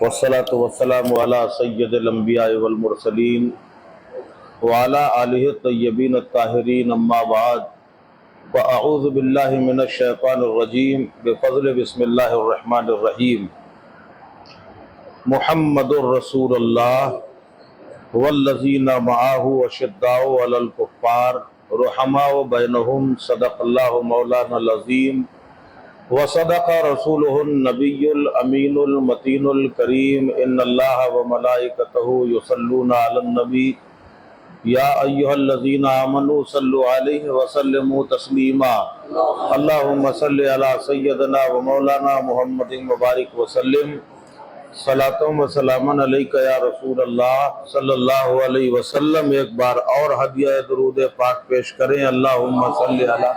والصلاة والسلام على سید الانبیاء والمرسلین وعلى آلہ الطیبین الطاہرین اما بعد فاعوذ باللہ من الشیطان الرجیم بفضل بسم اللہ الرحمن الرحیم محمد رسول اللہ والذین معہ اشداء علی الکفار رحماء بینہم صدق اللہ مولانا العظیم وصدق رسولہ النبی الامین المتین الکریم ان اللہ وملائکتہ یصلون علی النبی یا ایہا الذین آمنوا صلوا علیہ وسلموا تسلیما اللہم صلی علی سیدنا ومولانا محمد مبارک وسلم صلاۃ و سلام علیک یا رسول اللہ صلی اللہ علیہ وسلم۔ ایک بار اور ہدیہ درود پاک پیش کریں۔ اللہم صلی علی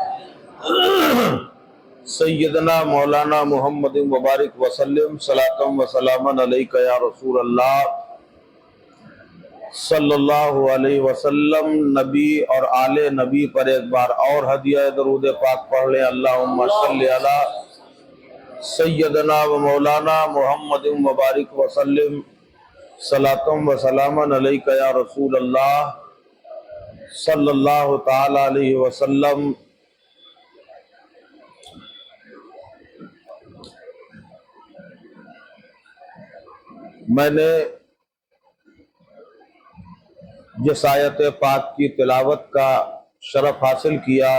سیدنا مولانا محمد مبارک وسلم صلاۃ و سلام علیک یا رسول اللہ صلی اللہ علیہ وسلم۔ نبی اور آل نبی پر ایک بار اور ہدیہ درود پاک پڑھ لیں۔ اللہم صلی علی سیدنا و مولانا محمد مبارک وسلم صلاۃ و سلام علیک یا رسول اللہ صلی اللہ تعالی علیہ وسلم۔ میں نے جس آیت پاک کی تلاوت کا شرف حاصل کیا،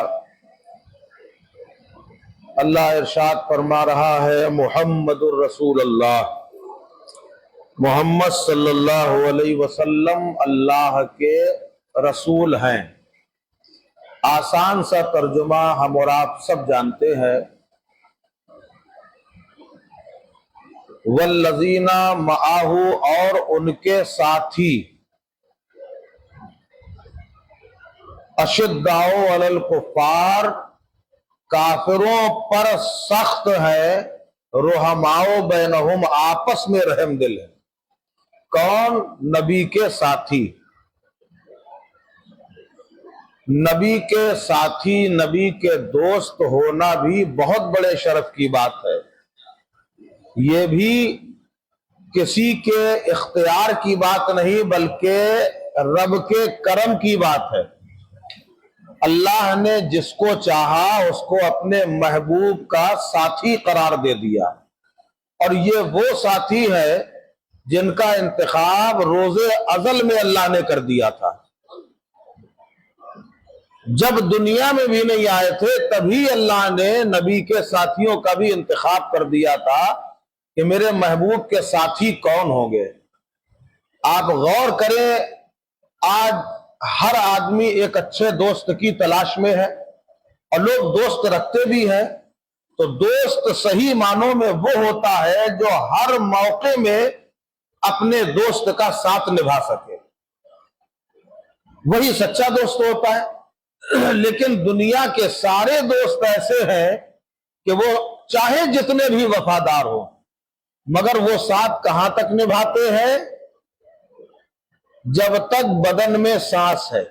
اللہ ارشاد فرما رہا ہے محمد الرسول اللہ، محمد صلی اللہ علیہ وسلم اللہ کے رسول ہیں۔ آسان سا ترجمہ ہم اور آپ سب جانتے ہیں، والذین معہ اور ان کے ساتھی، اشداء علی الکفار کافروں پر سخت ہے، رحماء بینہم آپس میں رحم دل ہے۔ کون؟ نبی کے ساتھی۔ نبی کے ساتھی، نبی کے دوست ہونا بھی بہت بڑے شرف کی بات ہے۔ یہ بھی کسی کے اختیار کی بات نہیں بلکہ رب کے کرم کی بات ہے۔ اللہ نے جس کو چاہا اس کو اپنے محبوب کا ساتھی قرار دے دیا، اور یہ وہ ساتھی ہے جن کا انتخاب روز ازل میں اللہ نے کر دیا تھا۔ جب دنیا میں بھی نہیں آئے تھے تبھی اللہ نے نبی کے ساتھیوں کا بھی انتخاب کر دیا تھا کہ میرے محبوب کے ساتھی کون ہوں گے۔ آپ غور کریں، آج ہر آدمی ایک اچھے دوست کی تلاش میں ہے، اور لوگ دوست رکھتے بھی ہیں، تو دوست صحیح معنوں میں وہ ہوتا ہے جو ہر موقع میں اپنے دوست کا ساتھ نبھا سکے، وہی سچا دوست ہوتا ہے۔ لیکن دنیا کے سارے دوست ایسے ہیں کہ وہ چاہے جتنے بھی وفادار ہوں، مگر وہ ساتھ کہاں تک نبھاتے ہیں؟ جب تک بدن میں سانس ہے،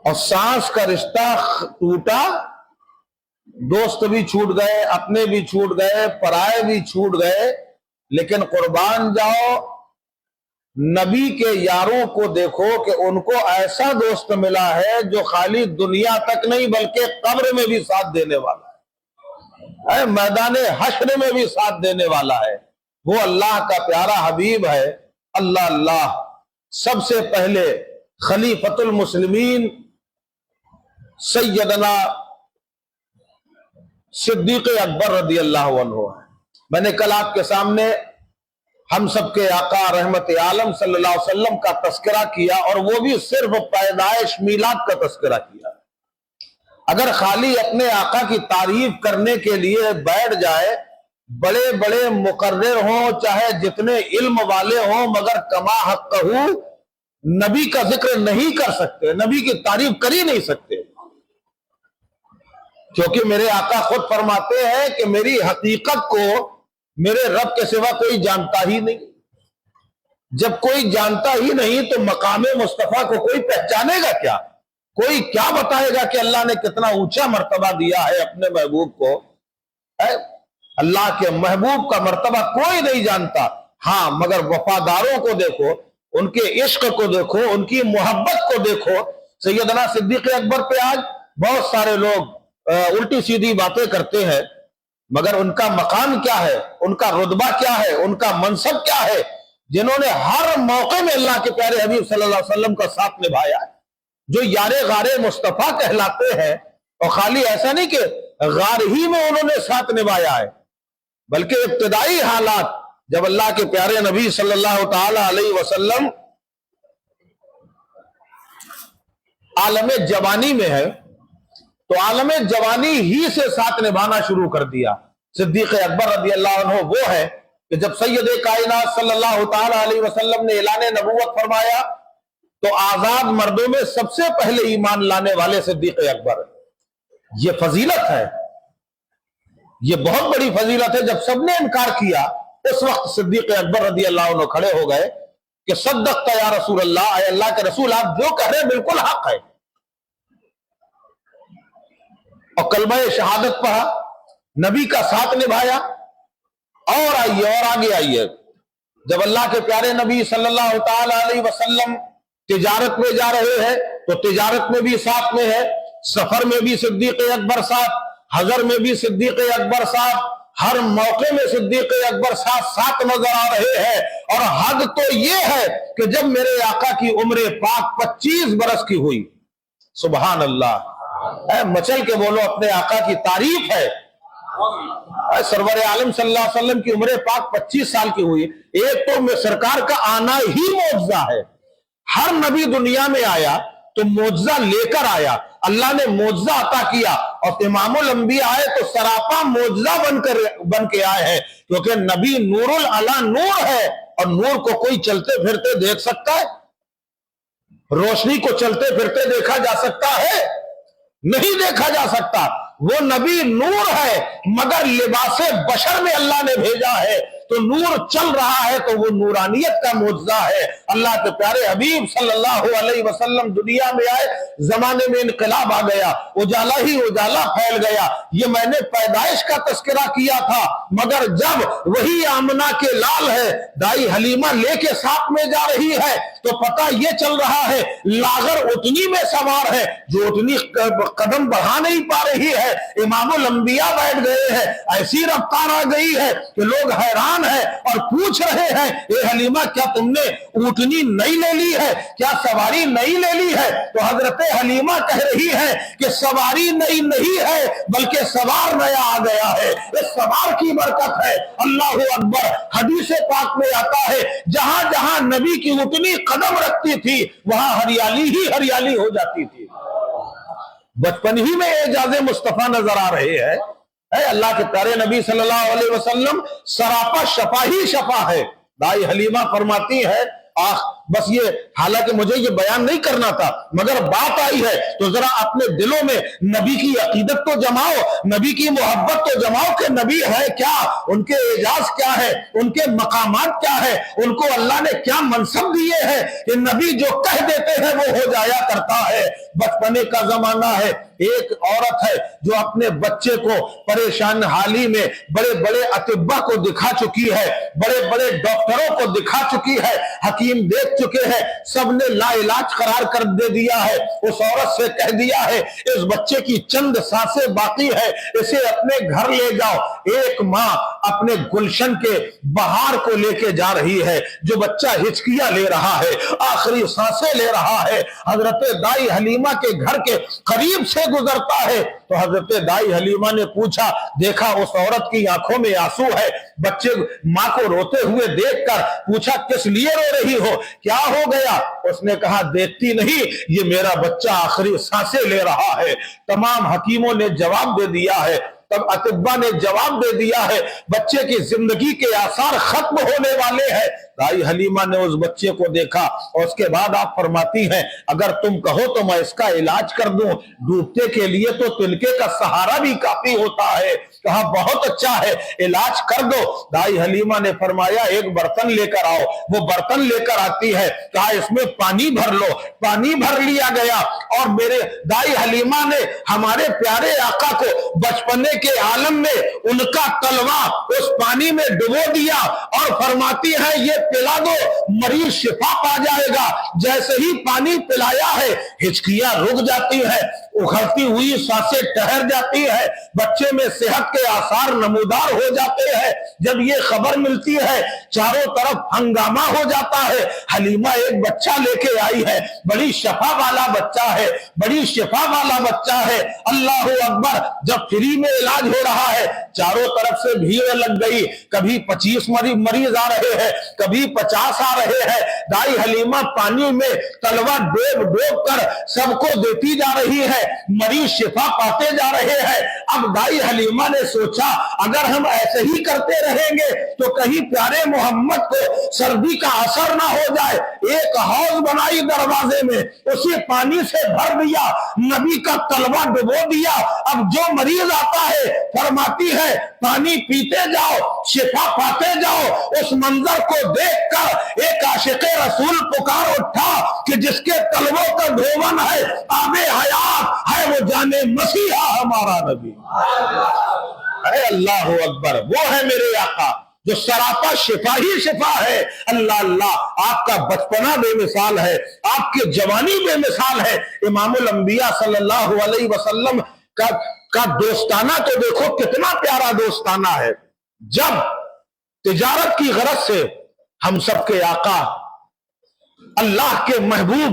اور سانس کا رشتہ ٹوٹا، دوست بھی چھوٹ گئے، اپنے بھی چھوٹ گئے، پرائے بھی چھوٹ گئے۔ لیکن قربان جاؤ، نبی کے یاروں کو دیکھو کہ ان کو ایسا دوست ملا ہے جو خالی دنیا تک نہیں بلکہ قبر میں بھی ساتھ دینے والا ہے، میدان حشر میں بھی ساتھ دینے والا ہے۔ وہ اللہ کا پیارا حبیب ہے۔ اللہ اللہ سب سے پہلے خلیفۃ المسلمین سیدنا صدیق اکبر رضی اللہ عنہ ہے۔ میں نے کل آپ کے سامنے ہم سب کے آقا رحمت عالم صلی اللہ علیہ وسلم کا تذکرہ کیا، اور وہ بھی صرف پیدائش میلاد کا تذکرہ کیا۔ اگر خالی اپنے آقا کی تعریف کرنے کے لیے بیٹھ جائے، بڑے بڑے مقرر ہوں، چاہے جتنے علم والے ہوں، مگر کما حقہ نبی کا ذکر نہیں کر سکتے، نبی کی تعریف کر ہی نہیں سکتے، کیونکہ میرے آقا خود فرماتے ہیں کہ میری حقیقت کو میرے رب کے سوا کوئی جانتا ہی نہیں۔ جب کوئی جانتا ہی نہیں تو مقام مصطفیٰ کو کوئی پہچانے گا کیا؟ کوئی کیا بتائے گا کہ اللہ نے کتنا اونچا مرتبہ دیا ہے اپنے محبوب کو؟ اللہ کے محبوب کا مرتبہ کوئی نہیں جانتا. ہاں مگر وفاداروں کو دیکھو، ان کے عشق کو دیکھو، ان کی محبت کو دیکھو. سیدنا صدیق اکبر پہ آج بہت سارے لوگ الٹی سیدھی باتیں کرتے ہیں، مگر ان کا مقام کیا ہے، ان کا رتبہ کیا ہے، ان کا منصب کیا ہے، جنہوں نے ہر موقع میں اللہ کے پیارے حبیب صلی اللہ علیہ وسلم کا ساتھ نبھایا ہے، جو یار غار مصطفیٰ کہلاتے ہیں. اور خالی ایسا نہیں کہ غار ہی میں انہوں نے ساتھ نبھایا ہے، بلکہ ابتدائی حالات جب اللہ کے پیارے نبی صلی اللہ تعالی علیہ وسلم عالم جوانی میں ہے تو عالم جوانی ہی سے ساتھ نبھانا شروع کر دیا. صدیق اکبر رضی اللہ عنہ وہ ہے کہ جب سید کائنات صلی اللہ تعالی علیہ وسلم نے اعلان نبوت فرمایا تو آزاد مردوں میں سب سے پہلے ایمان لانے والے صدیق اکبر. یہ فضیلت ہے، یہ بہت بڑی فضیلت ہے. جب سب نے انکار کیا اس وقت صدیق اکبر رضی اللہ عنہ کھڑے ہو گئے کہ صدقت یا رسول اللہ، اے اللہ کے رسول آپ جو کہہ رہے ہیں بالکل حق ہے. اور کلمہ شہادت پڑھا، نبی کا ساتھ نبھایا. اور آئیے اور آگے آئیے، جب اللہ کے پیارے نبی صلی اللہ تعالی علیہ وسلم تجارت میں جا رہے ہیں تو تجارت میں بھی ساتھ میں ہے، سفر میں بھی صدیق اکبر ساتھ، حضر میں بھی صدیق اکبر ساتھ، ہر موقع میں صدیق اکبر ساتھ نظر آ رہے ہیں. اور حد تو یہ ہے کہ جب میرے آقا کی عمر پاک 25 برس کی ہوئی، سبحان اللہ، اے مچل کے بولو اپنے آقا کی تعریف ہے. سرور عالم صلی اللہ علیہ وسلم کی عمر پاک 25 سال کی ہوئی. ایک تو میں سرکار کا آنا ہی معجزہ ہے. ہر نبی دنیا میں آیا تو معجزہ لے کر آیا، اللہ نے معجزہ عطا کیا، اور امام الانبیاء آئے تو سراپا معجزہ بن کے آئے ہیں، کیونکہ نبی نور العلا نور ہے. اور نور کو کوئی چلتے پھرتے دیکھ سکتا ہے؟ روشنی کو چلتے پھرتے دیکھا جا سکتا ہے؟ نہیں دیکھا جا سکتا. وہ نبی نور ہے مگر لباس بشر میں اللہ نے بھیجا ہے تو نور چل رہا ہے تو وہ نورانیت کا معجزہ ہے. اللہ کے پیارے حبیب صلی اللہ علیہ وسلم دنیا میں آئے، زمانے میں انقلاب آ گیا، اجالا ہی اجالا پھیل گیا. یہ میں نے پیدائش کا تذکرہ کیا تھا، مگر جب وہی آمنہ کے لال ہے، دائی حلیمہ لے کے ساتھ میں جا رہی ہے تو پتہ یہ چل رہا ہے لاغر اتنی میں سوار ہے جو اتنی قدم بڑھا نہیں پا رہی ہے. امام الانبیاء بیٹھ گئے ہیں، ایسی رفتار آ گئی ہے کہ لوگ حیران ہیں اور پوچھ رہے ہیں اے حلیمہ کیا تم نے اونٹنی نئی لے لی ہے، کیا سواری نئی لے لی ہے؟ تو حضرت حلیمہ کہہ رہی ہے کہ سواری نئی نہیں ہے بلکہ سوار نیا آ گیا ہے. اس سوار کی برکت ہے. اللہ اکبر. حدیث پاک میں آتا ہے جہاں جہاں نبی کی اونٹنی قدم رکھتی تھی وہاں ہریالی ہی ہریالی ہو جاتی تھی. بچپن ہی میں اعجاز مصطفیٰ نظر آ رہے ہیں. اے اللہ کے پیارے نبی صلی اللہ علیہ وسلم سراپا شفا ہی شفا ہے. دائی حلیمہ فرماتی ہے بس یہ، حالانکہ مجھے یہ بیان نہیں کرنا تھا مگر بات آئی ہے تو ذرا اپنے دلوں میں نبی کی عقیدت تو جماؤ، نبی کی محبت تو جماؤ کہ نبی ہے کیا، ان کے اعجاز کیا ہے، ان کے مقامات کیا ہے، ان کو اللہ نے کیا منصب دیے ہیں کہ نبی جو کہہ دیتے ہیں وہ ہو جایا کرتا ہے. بچپنے کا زمانہ ہے. ایک عورت ہے جو اپنے بچے کو پریشان حالی میں بڑے بڑے اطباء کو دکھا چکی ہے، بڑے بڑے ڈاکٹروں کو دکھا چکی ہے، حکیم دیکھ چکے ہیں، سب نے لا علاج قرار کر دے دیا ہے. اس عورت سے کہہ دیا ہے اس بچے کی چند سانسیں باقی ہے، اسے اپنے گھر لے جاؤ. ایک ماں اپنے گلشن کے بہار کو لے کے جا رہی ہے، جو بچہ ہچکیاں لے رہا ہے، آخری سانسیں لے رہا ہے، حضرت دائی حلیمہ کے گھر کے قریب سے گزرتا ہے تو حضرت دائی حلیمہ نے پوچھا، دیکھا اس عورت کی آنکھوں میں آنسو ہے، بچے ماں کو روتے ہوئے دیکھ کر پوچھا کس لیے رو رہی ہو، کیا ہو گیا؟ اس نے کہا دیکھتی نہیں یہ میرا بچہ آخری سانسیں لے رہا ہے. تمام حکیموں نے جواب دے دیا ہے، تب اطباء نے جواب دے دیا ہے بچے کی زندگی کے آثار ختم ہونے والے ہیں. دائی حلیمہ نے اس بچے کو دیکھا اور اس کے بعد آپ فرماتی ہیں اگر تم کہو تو میں اس کا علاج کر دوں، ڈوبتے کے لیے تو تنکے کا سہارا بھی کافی ہوتا ہے. کہا بہت اچھا ہے علاج کر دو. دائی حلیمہ نے فرمایا ایک برتن لے کر آؤ. وہ برتن لے کر آتی ہے، کہا اس میں پانی بھر لو. پانی بھر لیا گیا اور میرے دائی حلیمہ نے ہمارے پیارے آقا کو بچپنے کے عالم میں ان کا تلوا اس پانی میں ڈبو دیا اور فرماتی ہے یہ پلا دو، مریض شفا پا جائے گا۔ جیسے ہی پانی پلایا ہے ہچکیاں رک جاتی ہے، اکھڑتی ہوئی سانسیں ٹھہر جاتی ہے، بچے میں صحت کے آثار نمودار ہو جاتے ہیں۔ جب یہ خبر ملتی ہے چاروں طرف ہنگامہ ہو جاتا ہے۔ حلیمہ ایک بچہ لے کے آئی ہے، بڑی شفا والا بچہ ہے، بڑی شفا والا بچہ ہے۔ اللہ اکبر، جب فری میں علاج ہو رہا ہے چاروں طرف سے بھیڑ لگ گئی، کبھی 25 مریض آ رہے ہیں، کبھی 50 آ رہے ہیں۔ دائی حلیمہ پانی میں تلوا ڈوب کر سب کو دیتی جا رہی ہے، مریض شفا پاتے جا رہے ہیں۔ اب دائی حلیمہ نے سوچا اگر ہم ایسے ہی کرتے رہیں گے تو کہیں پیارے محمد کو سردی کا اثر نہ ہو جائے۔ ایک حوض بنائی دروازے میں، اسی پانی سے بھر دیا، نبی کا تلوا ڈبو دیا۔ اب جو مریض آتا ہے فرماتی ہے پانی پیتے جاؤ، شفا پاتے جاؤ۔ اس منظر کو دیکھ کر ایک عاشق رسول پکار اٹھا کہ جس کے تلووں کا دھون ہے آب حیات ہے، وہ جانے مسیحا ہمارا نبی۔ اے اللہ اکبر، وہ ہے میرے آقا جو سراپا شفا ہی شفا ہے۔ اللہ اللہ، آپ کا بچپنا بے مثال ہے، آپ کی جوانی بے مثال ہے۔ امام الانبیاء صلی اللہ علیہ وسلم کا دوستانہ تو دیکھو کتنا پیارا دوستانہ ہے۔ جب تجارت کی غرض سے ہم سب کے آقا اللہ کے محبوب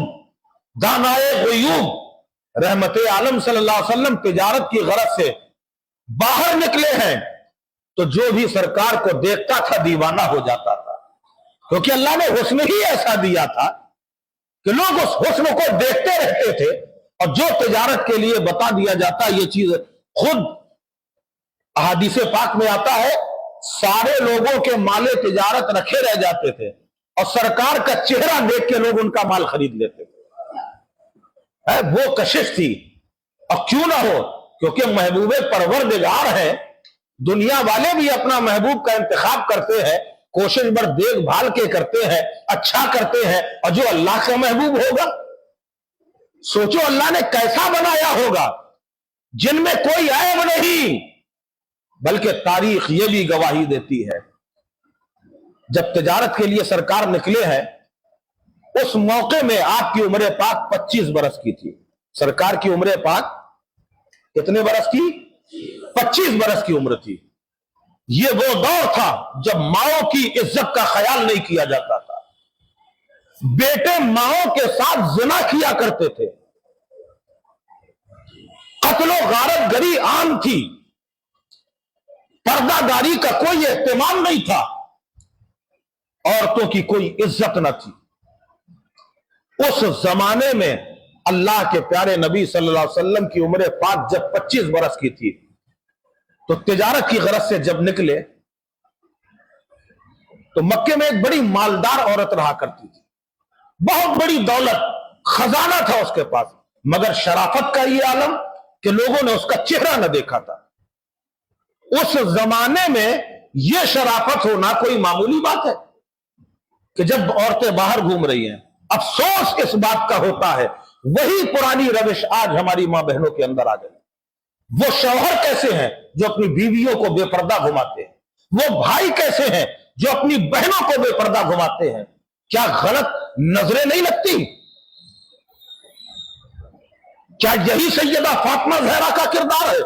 دانائے غیوب رحمت عالم صلی اللہ علیہ وسلم تجارت کی غرض سے باہر نکلے ہیں تو جو بھی سرکار کو دیکھتا تھا دیوانہ ہو جاتا تھا، کیونکہ اللہ نے حسن ہی ایسا دیا تھا کہ لوگ اس حسن کو دیکھتے رہتے تھے۔ اور جو تجارت کے لیے بتا دیا جاتا، یہ چیز خود احادیث پاک میں آتا ہے، سارے لوگوں کے مال تجارت رکھے رہ جاتے تھے اور سرکار کا چہرہ دیکھ کے لوگ ان کا مال خرید لیتے تھے۔ وہ کشش تھی، اور کیوں نہ ہو، کیونکہ محبوب پروردگار ہے۔ دنیا والے بھی اپنا محبوب کا انتخاب کرتے ہیں، کوشش بر دیکھ بھال کے کرتے ہیں، اچھا کرتے ہیں، اور جو اللہ کا محبوب ہوگا سوچو اللہ نے کیسا بنایا ہوگا، جن میں کوئی عیب نہیں، بلکہ تاریخ یہ بھی گواہی دیتی ہے جب تجارت کے لیے سرکار نکلے ہیں اس موقع میں آپ کی عمر پاک 25 برس کی تھی۔ سرکار کی عمر پاک کتنے برس کی؟ 25 برس کی عمر تھی۔ یہ وہ دور تھا جب ماؤں کی عزت کا خیال نہیں کیا جاتا تھا، بیٹے ماؤں کے ساتھ زنا کیا کرتے تھے، قتل و غارت گری عام تھی، پردہ داری کا کوئی اہتمام نہیں تھا، عورتوں کی کوئی عزت نہ تھی۔ اس زمانے میں اللہ کے پیارے نبی صلی اللہ علیہ وسلم کی عمر پاک جب 25 برس کی تھی تو تجارت کی غرض سے جب نکلے تو مکے میں ایک بڑی مالدار عورت رہا کرتی تھی، بہت بڑی دولت خزانہ تھا اس کے پاس، مگر شرافت کا یہ عالم کہ لوگوں نے اس کا چہرہ نہ دیکھا تھا۔ اس زمانے میں یہ شرافت ہونا کوئی معمولی بات ہے کہ جب عورتیں باہر گھوم رہی ہیں، افسوس اس بات کا ہوتا ہے وہی پرانی روش آج ہماری ماں بہنوں کے اندر آ گئی۔ وہ شوہر کیسے ہیں جو اپنی بیویوں کو بے پردہ گھماتے ہیں، وہ بھائی کیسے ہیں جو اپنی بہنوں کو بے پردہ گھماتے ہیں، کیا غلط نظریں نہیں لگتی؟ کیا یہی سیدہ فاطمہ زہرا کا کردار ہے؟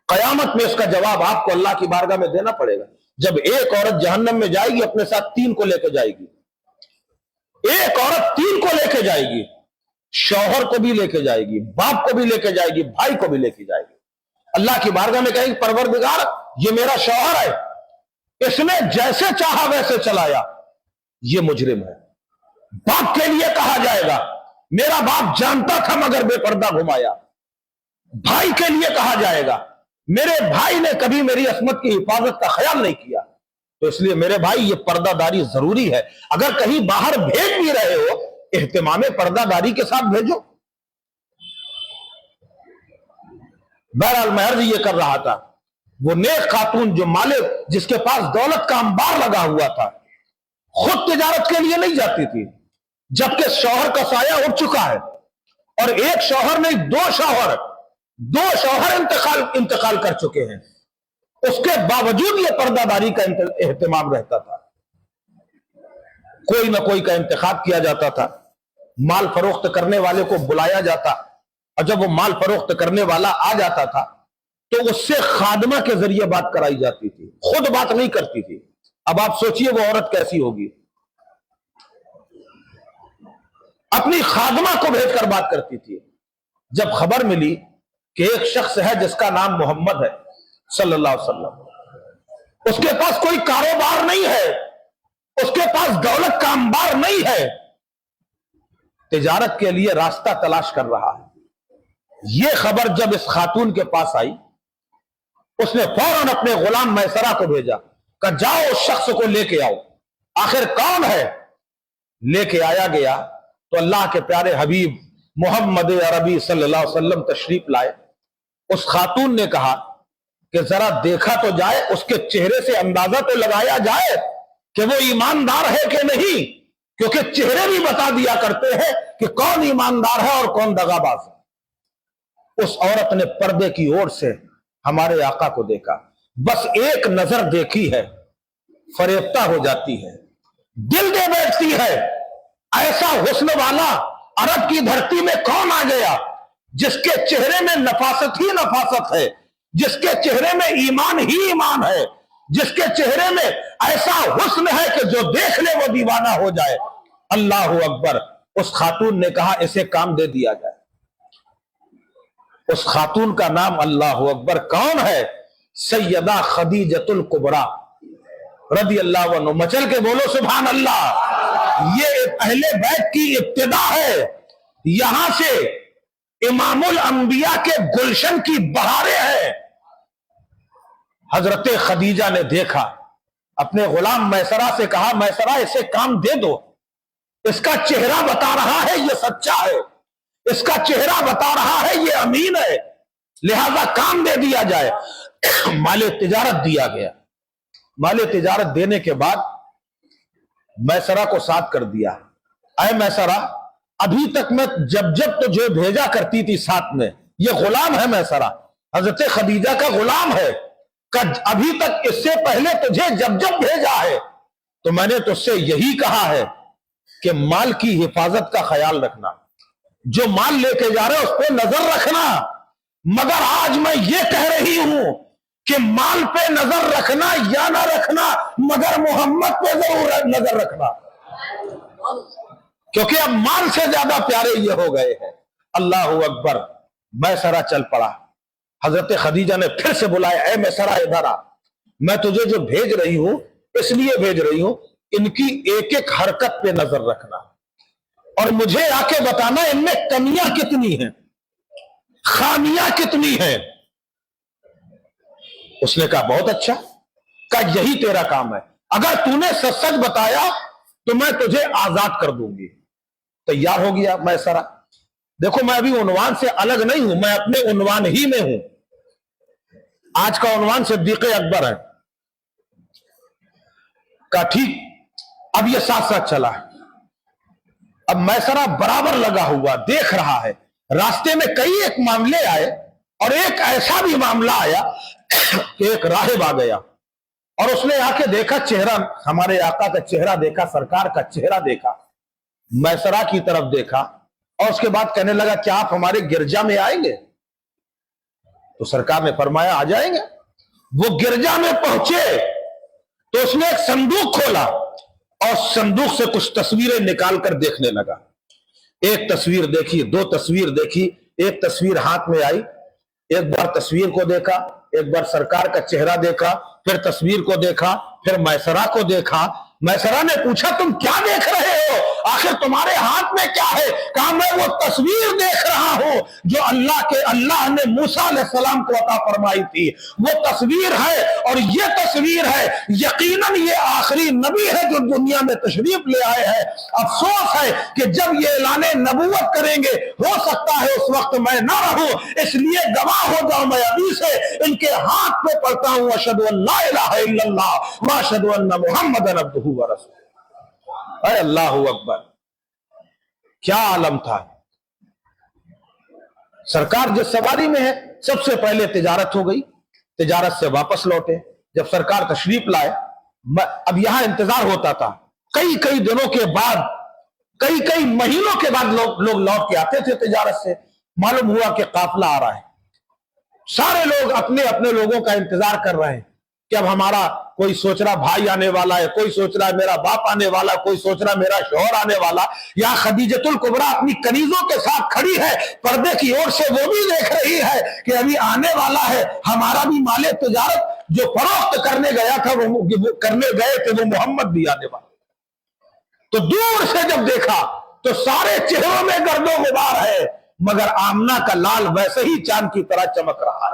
قیامت میں اس کا جواب آپ کو اللہ کی بارگاہ میں دینا پڑے گا۔ جب ایک عورت جہنم میں جائے گی اپنے ساتھ 3 کو لے کے جائے گی، ایک عورت 3 کو لے کے جائے گی، شوہر کو بھی لے کے جائے گی، باپ کو بھی لے کے جائے گی، بھائی کو بھی لے کے جائے گی۔ اللہ کی بارگاہ میں کہے گی پروردگار یہ میرا شوہر ہے، اس نے جیسے چاہا ویسے چلایا، یہ مجرم ہے۔ باپ کے لیے کہا جائے گا میرا باپ جانتا تھا مگر بے پردہ گھمایا۔ بھائی کے لیے کہا جائے گا میرے بھائی نے کبھی میری عصمت کی حفاظت کا خیال نہیں کیا، تو اس لیے میرے بھائی یہ پردہ داری ضروری ہے۔ اگر کہیں باہر بھیج بھی رہے ہو اہتمام پردہ داری کے ساتھ بھیجو۔ بہرحال میں عرض یہ کر رہا تھا، وہ نیک خاتون جو مالک جس کے پاس دولت کا انبار لگا ہوا تھا، خود تجارت کے لیے نہیں جاتی تھی، جبکہ شوہر کا سایہ اٹھ چکا ہے، اور ایک شوہر نہیں 2 شوہر، دو شوہر انتقال کر چکے ہیں، اس کے باوجود یہ پردہ داری کا اہتمام رہتا تھا، کوئی نہ کوئی کا انتخاب کیا جاتا تھا، مال فروخت کرنے والے کو بلایا جاتا، اور جب وہ مال فروخت کرنے والا آ جاتا تھا تو اس سے خادمہ کے ذریعے بات کرائی جاتی تھی، خود بات نہیں کرتی تھی۔ اب آپ سوچئے وہ عورت کیسی ہوگی، اپنی خادمہ کو بھیج کر بات کرتی تھی۔ جب خبر ملی کہ ایک شخص ہے جس کا نام محمد ہے صلی اللہ علیہ وسلم، اس کے پاس کوئی کاروبار نہیں ہے، اس کے پاس دولت کا انبار نہیں ہے، تجارت کے لیے راستہ تلاش کر رہا ہے، یہ خبر جب اس خاتون کے پاس آئی، اس نے فوراً اپنے غلام میسرہ کو بھیجا کہ جاؤ اس شخص کو لے کے آؤ، آخر کون ہے؟ لے کے آیا گیا تو اللہ کے پیارے حبیب محمد عربی صلی اللہ علیہ وسلم تشریف لائے۔ اس خاتون نے کہا کہ ذرا دیکھا تو جائے، اس کے چہرے سے اندازہ تو لگایا جائے کہ وہ ایماندار ہے کہ نہیں، کیونکہ چہرے بھی بتا دیا کرتے ہیں کہ کون ایماندار ہے اور کون دغاباز ہے۔ اس عورت نے پردے کی اور سے ہمارے آقا کو دیکھا، بس ایک نظر دیکھی ہے، فریفتہ ہو جاتی ہے، دل دے بیٹھتی ہے۔ ایسا حسن والا عرب کی دھرتی میں کون آ گیا جس کے چہرے میں نفاست ہی نفاست ہے، جس کے چہرے میں ایمان ہی ایمان ہے، جس کے چہرے میں ایسا حسن ہے کہ جو دیکھ لے وہ دیوانہ ہو جائے۔ اللہ اکبر۔ اس خاتون نے کہا اسے کام دے دیا جائے۔ اس خاتون کا نام اللہ اکبر کون ہے؟ سیدہ خدیجۃ الکبریٰ رضی اللہ عنہ۔ مچل کے بولو سبحان اللہ۔ یہ اہل بیت کی ابتدا ہے، یہاں سے امام الانبیاء کے گلشن کی بہاریں ہیں۔ حضرت خدیجہ نے دیکھا، اپنے غلام میسرہ سے کہا میسرہ اسے کام دے دو، اس کا چہرہ بتا رہا ہے یہ سچا ہے، اس کا چہرہ بتا رہا ہے یہ امین ہے، لہذا کام دے دیا جائے۔ مال تجارت دیا گیا۔ مال تجارت دینے کے بعد میسرہ کو ساتھ کر دیا، اے میسرہ ابھی تک میں جب تجھے بھیجا کرتی تھی ساتھ میں، یہ غلام ہے میسرہ، حضرت خدیجہ کا غلام ہے، کہ ابھی تک اس سے پہلے تجھے جب بھیجا ہے تو میں نے تجھ سے یہی کہا ہے کہ مال کی حفاظت کا خیال رکھنا، جو مال لے کے جا رہے اس پہ نظر رکھنا، مگر آج میں یہ کہہ رہی ہوں کہ مال پہ نظر رکھنا یا نہ رکھنا مگر محمد پہ ضرور نظر رکھنا، کیونکہ اب مال سے زیادہ پیارے یہ ہو گئے ہیں۔ اللہ اکبر۔ میسرہ چل پڑا۔ حضرت خدیجہ نے پھر سے بلایا، اے میسرہ ادھر آ، میں تجھے جو بھیج رہی ہوں اس لیے بھیج رہی ہوں، ان کی ایک ایک حرکت پہ نظر رکھنا اور مجھے آ کے بتانا ان میں کمیاں کتنی ہیں، خامیاں کتنی ہیں۔ اس نے کہا بہت اچھا، کہا یہی تیرا کام ہے، اگر تو نے سچ سچ بتایا تو میں تجھے آزاد کر دوں گی۔ تیار ہو گیا میسرہ۔ دیکھو میں ابھی عنوان سے الگ نہیں ہوں، میں اپنے عنوان ہی میں ہوں۔ آج کا عنوان صدیق اکبر ہے۔ کہا ٹھیک، اب یہ ساتھ ساتھ چلا ہے۔ اب میسرہ برابر لگا ہوا دیکھ رہا ہے، راستے میں کئی ایک معاملے آئے اور ایک ایسا بھی معاملہ آیا کہ ایک راہب آ گیا اور اس نے آ کے دیکھا چہرہ، ہمارے آقا کا چہرہ دیکھا، سرکار کا چہرہ دیکھا، میسرہ کی طرف دیکھا اور اس کے بعد کہنے لگا کیا آپ ہمارے گرجا میں آئیں گے؟ تو سرکار نے فرمایا آ جائیں گے۔ وہ گرجا میں پہنچے تو اس نے ایک صندوق کھولا اور صندوق سے کچھ تصویریں نکال کر دیکھنے لگا۔ ایک تصویر دیکھی، دو تصویر دیکھی، ایک تصویر ہاتھ میں آئی، ایک بار تصویر کو دیکھا، ایک بار سرکار کا چہرہ دیکھا، پھر تصویر کو دیکھا، پھر میسرہ کو دیکھا۔ میسرہ نے پوچھا تم کیا دیکھ رہے ہو؟ آخر تمہارے ہاتھ میں کیا ہے؟ کہا میں وہ تصویر دیکھ رہا ہوں جو اللہ نے موسیٰ علیہ السلام کو عطا فرمائی تھی، وہ تصویر ہے اور یہ تصویر ہے، یقیناً یہ آخری نبی ہے جو دنیا میں تشریف لے آئے ہیں۔ افسوس ہے کہ جب یہ اعلان نبوت کریں گے ہو سکتا ہے اس وقت میں نہ رہوں، اس لیے گواہ ہو جاؤں میں ابھی سے ان کے ہاتھ پہ پڑھتا ہوں اشہد ان لا الہ الا اللہ واشہد ان محمدًا عبدہ ورسولہ۔ اے اللہ اکبر، کیا عالم تھا۔ سرکار جس سواری میں ہے سب سے پہلے تجارت ہو گئی، تجارت سے واپس لوٹے، جب سرکار تشریف لائے، اب یہاں انتظار ہوتا تھا، کئی کئی دنوں کے بعد، کئی کئی مہینوں کے بعد لوگ لوٹ کے آتے تھے تجارت سے، معلوم ہوا کہ قافلہ آ رہا ہے، سارے لوگ اپنے اپنے لوگوں کا انتظار کر رہے ہیں کہ اب ہمارا، کوئی سوچ رہا بھائی آنے والا ہے، کوئی سوچ رہا میرا باپ آنے والا، کوئی سوچ رہا میرا شوہر آنے والا، یا خدیجۃ الکبریٰ اپنی کنیزوں کے ساتھ کھڑی ہے، پردے کی اور سے وہ بھی دیکھ رہی ہے کہ ابھی آنے والا ہے ہمارا بھی مال تجارت جو فروخت کرنے گیا تھا، وہ کرنے گئے تھے، وہ محمد بھی آنے والا۔ تو دور سے جب دیکھا تو سارے چہروں میں گرد و غبار ہے، مگر آمنہ کا لال ویسے ہی چاند کی طرح چمک رہا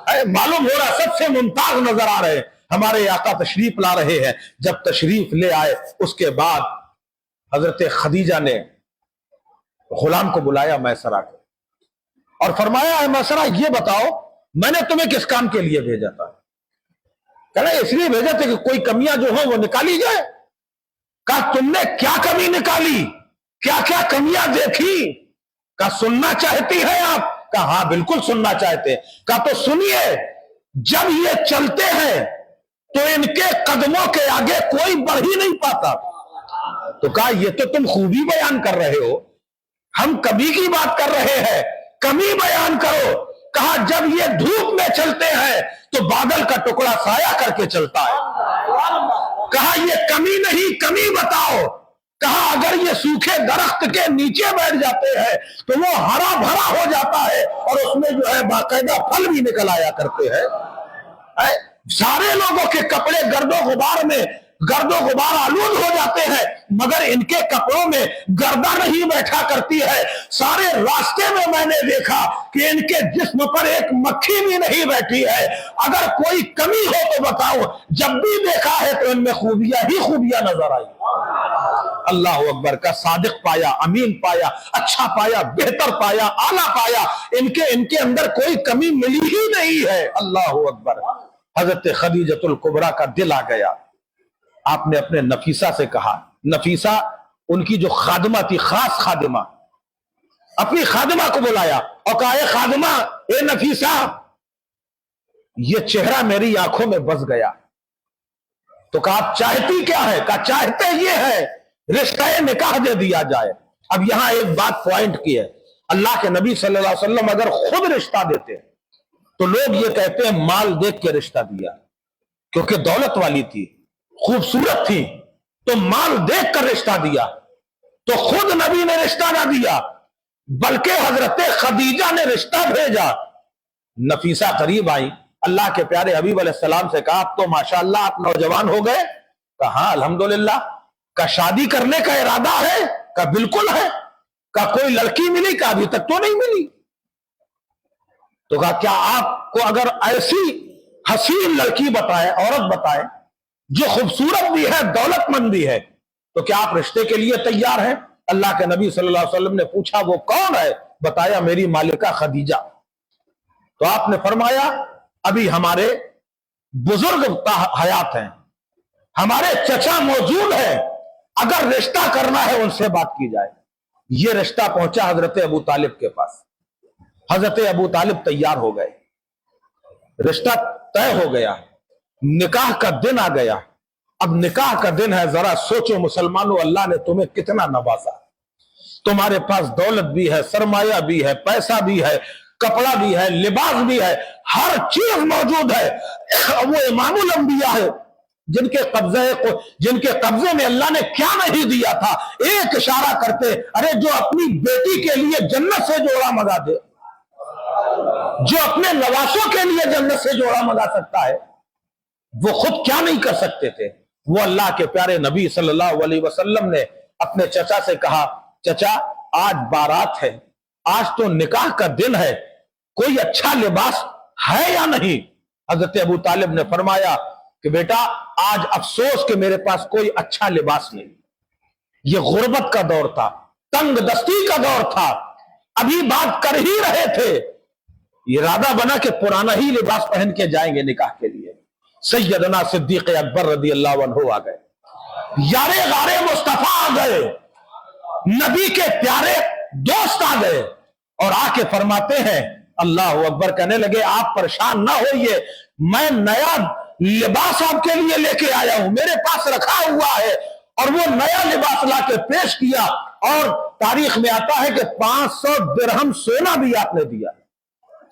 ہے، معلوم ہو رہا سب سے ممتاز نظر آ رہے ہیں، ہمارے آقا تشریف لا رہے ہیں۔ جب تشریف لے آئے اس کے بعد حضرت خدیجہ نے غلام کو بلایا میسرہ کو، اور فرمایا اے میسرہ یہ بتاؤ میں نے تمہیں کس کام کے لیے بھیجا تھا؟ کہنا اس لیے بھیجا تھا کہ کوئی کمیاں جو ہوں وہ نکالی جائے۔ کہا تم نے کیا کمی نکالی، کیا کیا کمیاں دیکھی؟ کہا سننا چاہتی ہے آپ؟ کہا ہاں بالکل سننا چاہتے۔ کہا تو سنیے، جب یہ چلتے ہیں تو ان کے قدموں کے آگے کوئی بڑھ ہی نہیں پاتا۔ تو کہا یہ تو تم خوبی بیان کر رہے ہو، ہم کمی کی بات کر رہے ہیں، کمی بیان کرو۔ کہا جب یہ دھوپ میں چلتے ہیں تو بادل کا ٹکڑا سایہ کر کے چلتا ہے۔ کہا یہ کمی نہیں، کمی بتاؤ۔ کہا اگر یہ سوکھے درخت کے نیچے بیٹھ جاتے ہیں تو وہ ہرا بھرا ہو جاتا ہے اور اس میں جو ہے باقاعدہ پھل بھی نکل آیا کرتے ہیں۔ سارے لوگوں کے کپڑے گرد و غبار آلود ہو جاتے ہیں، مگر ان کے کپڑوں میں گردہ نہیں بیٹھا کرتی ہے۔ سارے راستے میں نے دیکھا کہ ان کے جسم پر ایک مکھی بھی نہیں بیٹھی ہے۔ اگر کوئی کمی ہو تو بتاؤ، جب بھی دیکھا ہے تو ان میں خوبیاں ہی خوبیاں نظر آئی۔ اللہ اکبر کا صادق پایا، امین پایا، اچھا پایا، بہتر پایا، اعلیٰ پایا، ان کے اندر کوئی کمی ملی ہی نہیں ہے۔ اللہ اکبر۔ حضرت خدیجۃ الکبریٰ کا دل آ گیا، آپ نے اپنے نفیسہ سے کہا، نفیسہ ان کی جو خادمہ تھی، خاص خادمہ، اپنی خادمہ کو بلایا اور کہا اے خادمہ، اے نفیسہ، یہ چہرہ میری آنکھوں میں بس گیا۔ تو کہا آپ چاہتی کیا ہے؟ کہا چاہتے یہ ہے رشتہ نکاح دے دیا جائے۔ اب یہاں ایک بات پوائنٹ کی ہے، اللہ کے نبی صلی اللہ علیہ وسلم اگر خود رشتہ دیتے تو لوگ یہ کہتے ہیں مال دیکھ کے رشتہ دیا، کیونکہ دولت والی تھی، خوبصورت تھی، تو مال دیکھ کر رشتہ دیا۔ تو خود نبی نے رشتہ نہ دیا بلکہ حضرت خدیجہ نے رشتہ بھیجا۔ نفیسہ قریب آئی، اللہ کے پیارے حبیب علیہ السلام سے کہا اب تو ماشاءاللہ آپ نوجوان ہو گئے؟ کہا ہاں الحمدللہ۔ کہا شادی کرنے کا ارادہ ہے؟ کہا بالکل ہے۔ کہا کوئی لڑکی ملی؟ کہا ابھی تک تو نہیں ملی۔ تو کہا کیا آپ کو اگر ایسی حسین لڑکی بتائے، عورت بتائے جو خوبصورت بھی ہے، دولت مند بھی ہے، تو کیا آپ رشتے کے لیے تیار ہیں؟ اللہ کے نبی صلی اللہ علیہ وسلم نے پوچھا وہ کون ہے؟ بتایا میری مالکہ خدیجہ۔ تو آپ نے فرمایا ابھی ہمارے بزرگ حیات ہیں، ہمارے چچا موجود ہیں، اگر رشتہ کرنا ہے ان سے بات کی جائے۔ یہ رشتہ پہنچا حضرت ابو طالب کے پاس، حضرت ابو طالب تیار ہو گئے، رشتہ طے ہو گیا، نکاح کا دن آ گیا۔ اب نکاح کا دن ہے، ذرا سوچو مسلمانوں، اللہ نے تمہیں کتنا نوازا، تمہارے پاس دولت بھی ہے، سرمایہ بھی ہے، پیسہ بھی ہے، کپڑا بھی ہے، لباس بھی ہے، ہر چیز موجود ہے۔ وہ امام الانبیاء ہے جن کے قبضے میں اللہ نے کیا نہیں دیا تھا، ایک اشارہ کرتے، ارے جو اپنی بیٹی کے لیے جنت سے جوڑا منگا دے، جو اپنے نواسوں کے لیے جنت سے جوڑا منگا سکتا ہے، وہ خود کیا نہیں کر سکتے تھے؟ وہ اللہ کے پیارے نبی صلی اللہ علیہ وسلم نے اپنے چچا سے کہا چچا آج بارات ہے، آج تو نکاح کا دن ہے، کوئی اچھا لباس ہے یا نہیں؟ حضرت ابو طالب نے فرمایا کہ بیٹا آج افسوس کہ میرے پاس کوئی اچھا لباس نہیں، یہ غربت کا دور تھا، تنگ دستی کا دور تھا، ابھی بات کر ہی رہے تھے، ارادہ بنا کہ پرانا ہی لباس پہن کے جائیں گے نکاح کے لیے۔ سیدنا صدیق اکبر رضی اللہ عنہ آ گئے، یارے غارے مصطفیٰ آ گئے، نبی کے پیارے دوست آ گئے، اور آ کے فرماتے ہیں اللہ اکبر کہنے لگے آپ پریشان نہ ہوئیے، میں نیا لباس آپ کے لیے لے کے آیا ہوں، میرے پاس رکھا ہوا ہے۔ اور وہ نیا لباس لا کے پیش کیا، اور تاریخ میں آتا ہے کہ 500 درہم سونا بھی آپ نے دیا۔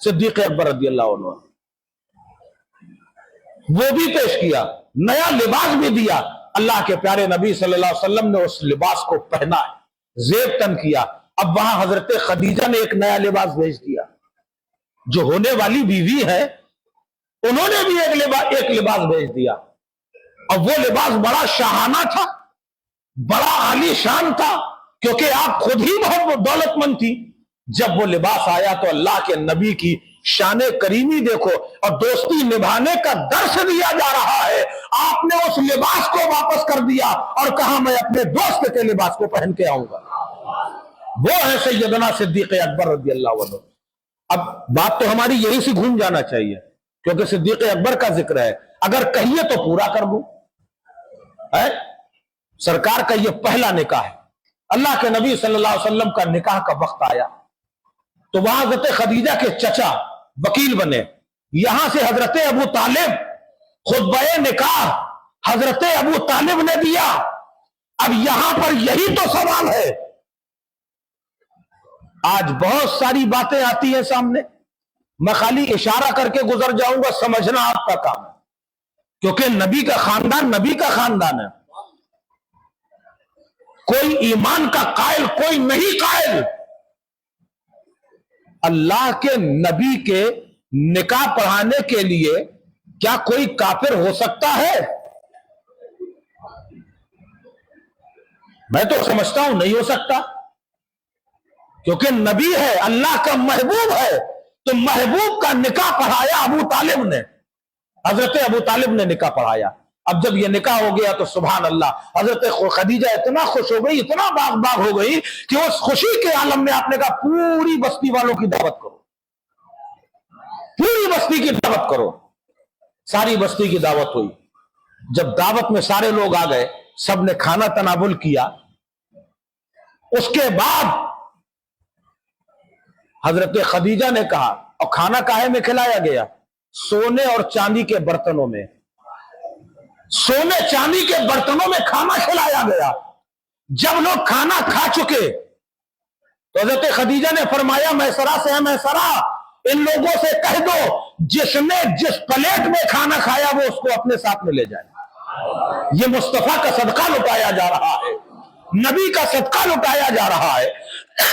صدیق اکبر رضی اللہ عنہ وہ بھی پیش کیا، نیا لباس بھی دیا۔ اللہ کے پیارے نبی صلی اللہ علیہ وسلم نے اس لباس کو پہنا ہے، زیب تن کیا۔ اب وہاں حضرت خدیجہ نے ایک نیا لباس بھیج دیا، جو ہونے والی بیوی ہے انہوں نے بھی ایک لباس بھیج دیا، اور وہ لباس بڑا شاہانہ تھا، بڑا عالی شان تھا، کیونکہ آپ خود ہی بہت دولت مند تھی۔ جب وہ لباس آیا تو اللہ کے نبی کی شان کریمی دیکھو، اور دوستی نبھانے کا درس دیا جا رہا ہے، آپ نے اس لباس کو واپس کر دیا اور کہا میں اپنے دوست کے لباس کو پہن کے آؤں گا۔ وہ ہے سیدنا صدیق اکبر رضی اللہ عنہ۔ اب بات تو ہماری یہی سے گھوم جانا چاہیے، کیونکہ صدیق اکبر کا ذکر ہے، اگر کہیے تو پورا کر دوں۔ سرکار کا یہ پہلا نکاح ہے، اللہ کے نبی صلی اللہ علیہ وسلم کا نکاح کا وقت آیا تو وہاں حضرت خدیجہ کے چچا وکیل بنے، یہاں سے حضرت ابو طالب خطبہ نکاح حضرت ابو طالب نے دیا۔ اب یہاں پر یہی تو سوال ہے، آج بہت ساری باتیں آتی ہیں سامنے، میں خالی اشارہ کر کے گزر جاؤں گا، سمجھنا آپ کا کام ہے، کیونکہ نبی کا خاندان ہے۔ کوئی ایمان کا قائل کوئی نہیں قائل، اللہ کے نبی کے نکاح پڑھانے کے لیے کیا کوئی کافر ہو سکتا ہے؟ میں تو سمجھتا ہوں نہیں ہو سکتا، کیونکہ نبی ہے، اللہ کا محبوب ہے، تو محبوب کا نکاح پڑھایا ابو طالب نے، حضرت ابو طالب نے نکاح پڑھایا۔ اب جب یہ نکاح ہو گیا تو سبحان اللہ، حضرت خدیجہ اتنا خوش ہو گئی، اتنا باغ ہو گئی کہ اس خوشی کے عالم میں آپ نے کہا پوری بستی والوں کی دعوت کرو، پوری بستی کی دعوت کرو۔ ساری بستی کی دعوت ہوئی، جب دعوت میں سارے لوگ آ گئے، سب نے کھانا تناول کیا، اس کے بعد حضرت خدیجہ نے کہا، اور کھانا کاہے میں کھلایا گیا؟ سونے اور چاندی کے برتنوں میں، سونے چاندی کے برتنوں میں کھانا کھلایا گیا۔ جب لوگ کھانا کھا چکے تو حضرت خدیجہ نے فرمایا میسرہ سے میسرہ ان لوگوں سے کہہ دو جس نے جس پلیٹ میں کھانا کھایا وہ اس کو اپنے ساتھ میں لے جائے۔ یہ مصطفیٰ کا صدقہ لٹایا جا رہا ہے، نبی کا صدقہ لٹایا جا رہا ہے۔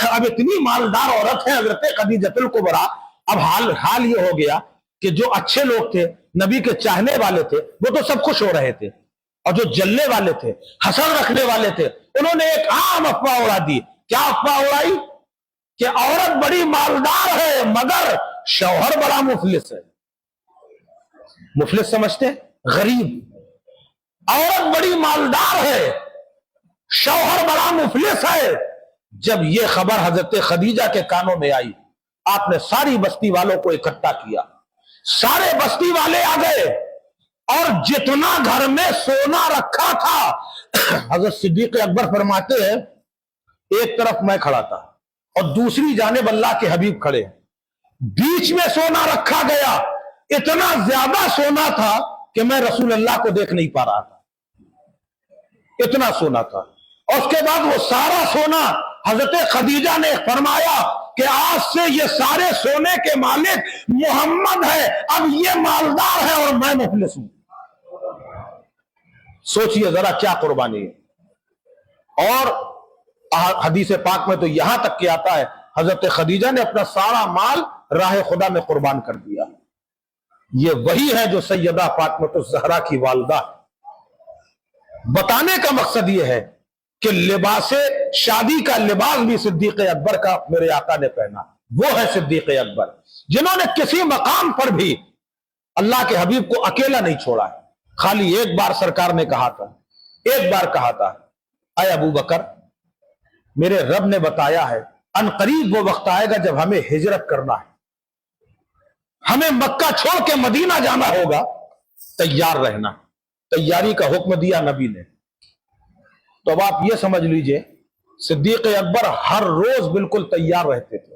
اب اتنی مالدار عورت ہے حضرت خدیجہ الکبریٰ، اب حال یہ ہو گیا کہ جو اچھے لوگ تھے، نبی کے چاہنے والے تھے، وہ تو سب خوش ہو رہے تھے، اور جو جلنے والے تھے، حسد رکھنے والے تھے، انہوں نے ایک عام افواہ اڑا دی۔ کیا افواہ اڑائی؟ کہ عورت بڑی مالدار ہے مگر شوہر بڑا مفلس ہے۔ مفلس سمجھتے؟ غریب۔ عورت بڑی مالدار ہے، شوہر بڑا مفلس ہے۔ جب یہ خبر حضرت خدیجہ کے کانوں میں آئی، آپ نے ساری بستی والوں کو اکٹھا کیا، سارے بستی والے آ گئے، اور جتنا گھر میں سونا رکھا تھا، حضرت صدیق اکبر فرماتے ہیں ایک طرف میں کھڑا تھا اور دوسری جانب اللہ کے حبیب کھڑے، بیچ میں سونا رکھا گیا، اتنا زیادہ سونا تھا کہ میں رسول اللہ کو دیکھ نہیں پا رہا تھا، اتنا سونا تھا۔ اور اس کے بعد وہ سارا سونا حضرت خدیجہ نے فرمایا کہ آج سے یہ سارے سونے کے مالک محمد ہے، اب یہ مالدار ہے اور میں مفلس ہوں۔ سوچئے ذرا کیا قربانی ہے۔ اور حدیث پاک میں تو یہاں تک کہ آتا ہے حضرت خدیجہ نے اپنا سارا مال راہ خدا میں قربان کر دیا۔ یہ وہی ہے جو سیدہ فاطمہ الزہرا کی والدہ ہے۔ بتانے کا مقصد یہ ہے کہ لباس شادی کا لباس بھی صدیق اکبر کا میرے آقا نے پہنا، وہ ہے صدیق اکبر جنہوں نے کسی مقام پر بھی اللہ کے حبیب کو اکیلا نہیں چھوڑا ہے۔ خالی ایک بار سرکار نے کہا تھا، ایک بار کہا تھا، اے ابو بکر میرے رب نے بتایا ہے ان قریب وہ وقت آئے گا جب ہمیں ہجرت کرنا ہے، ہمیں مکہ چھوڑ کے مدینہ جانا ہوگا، تیار رہنا۔ تیاری کا حکم دیا نبی نے۔ تو اب آپ یہ سمجھ لیجئے صدیق اکبر ہر روز بالکل تیار رہتے تھے،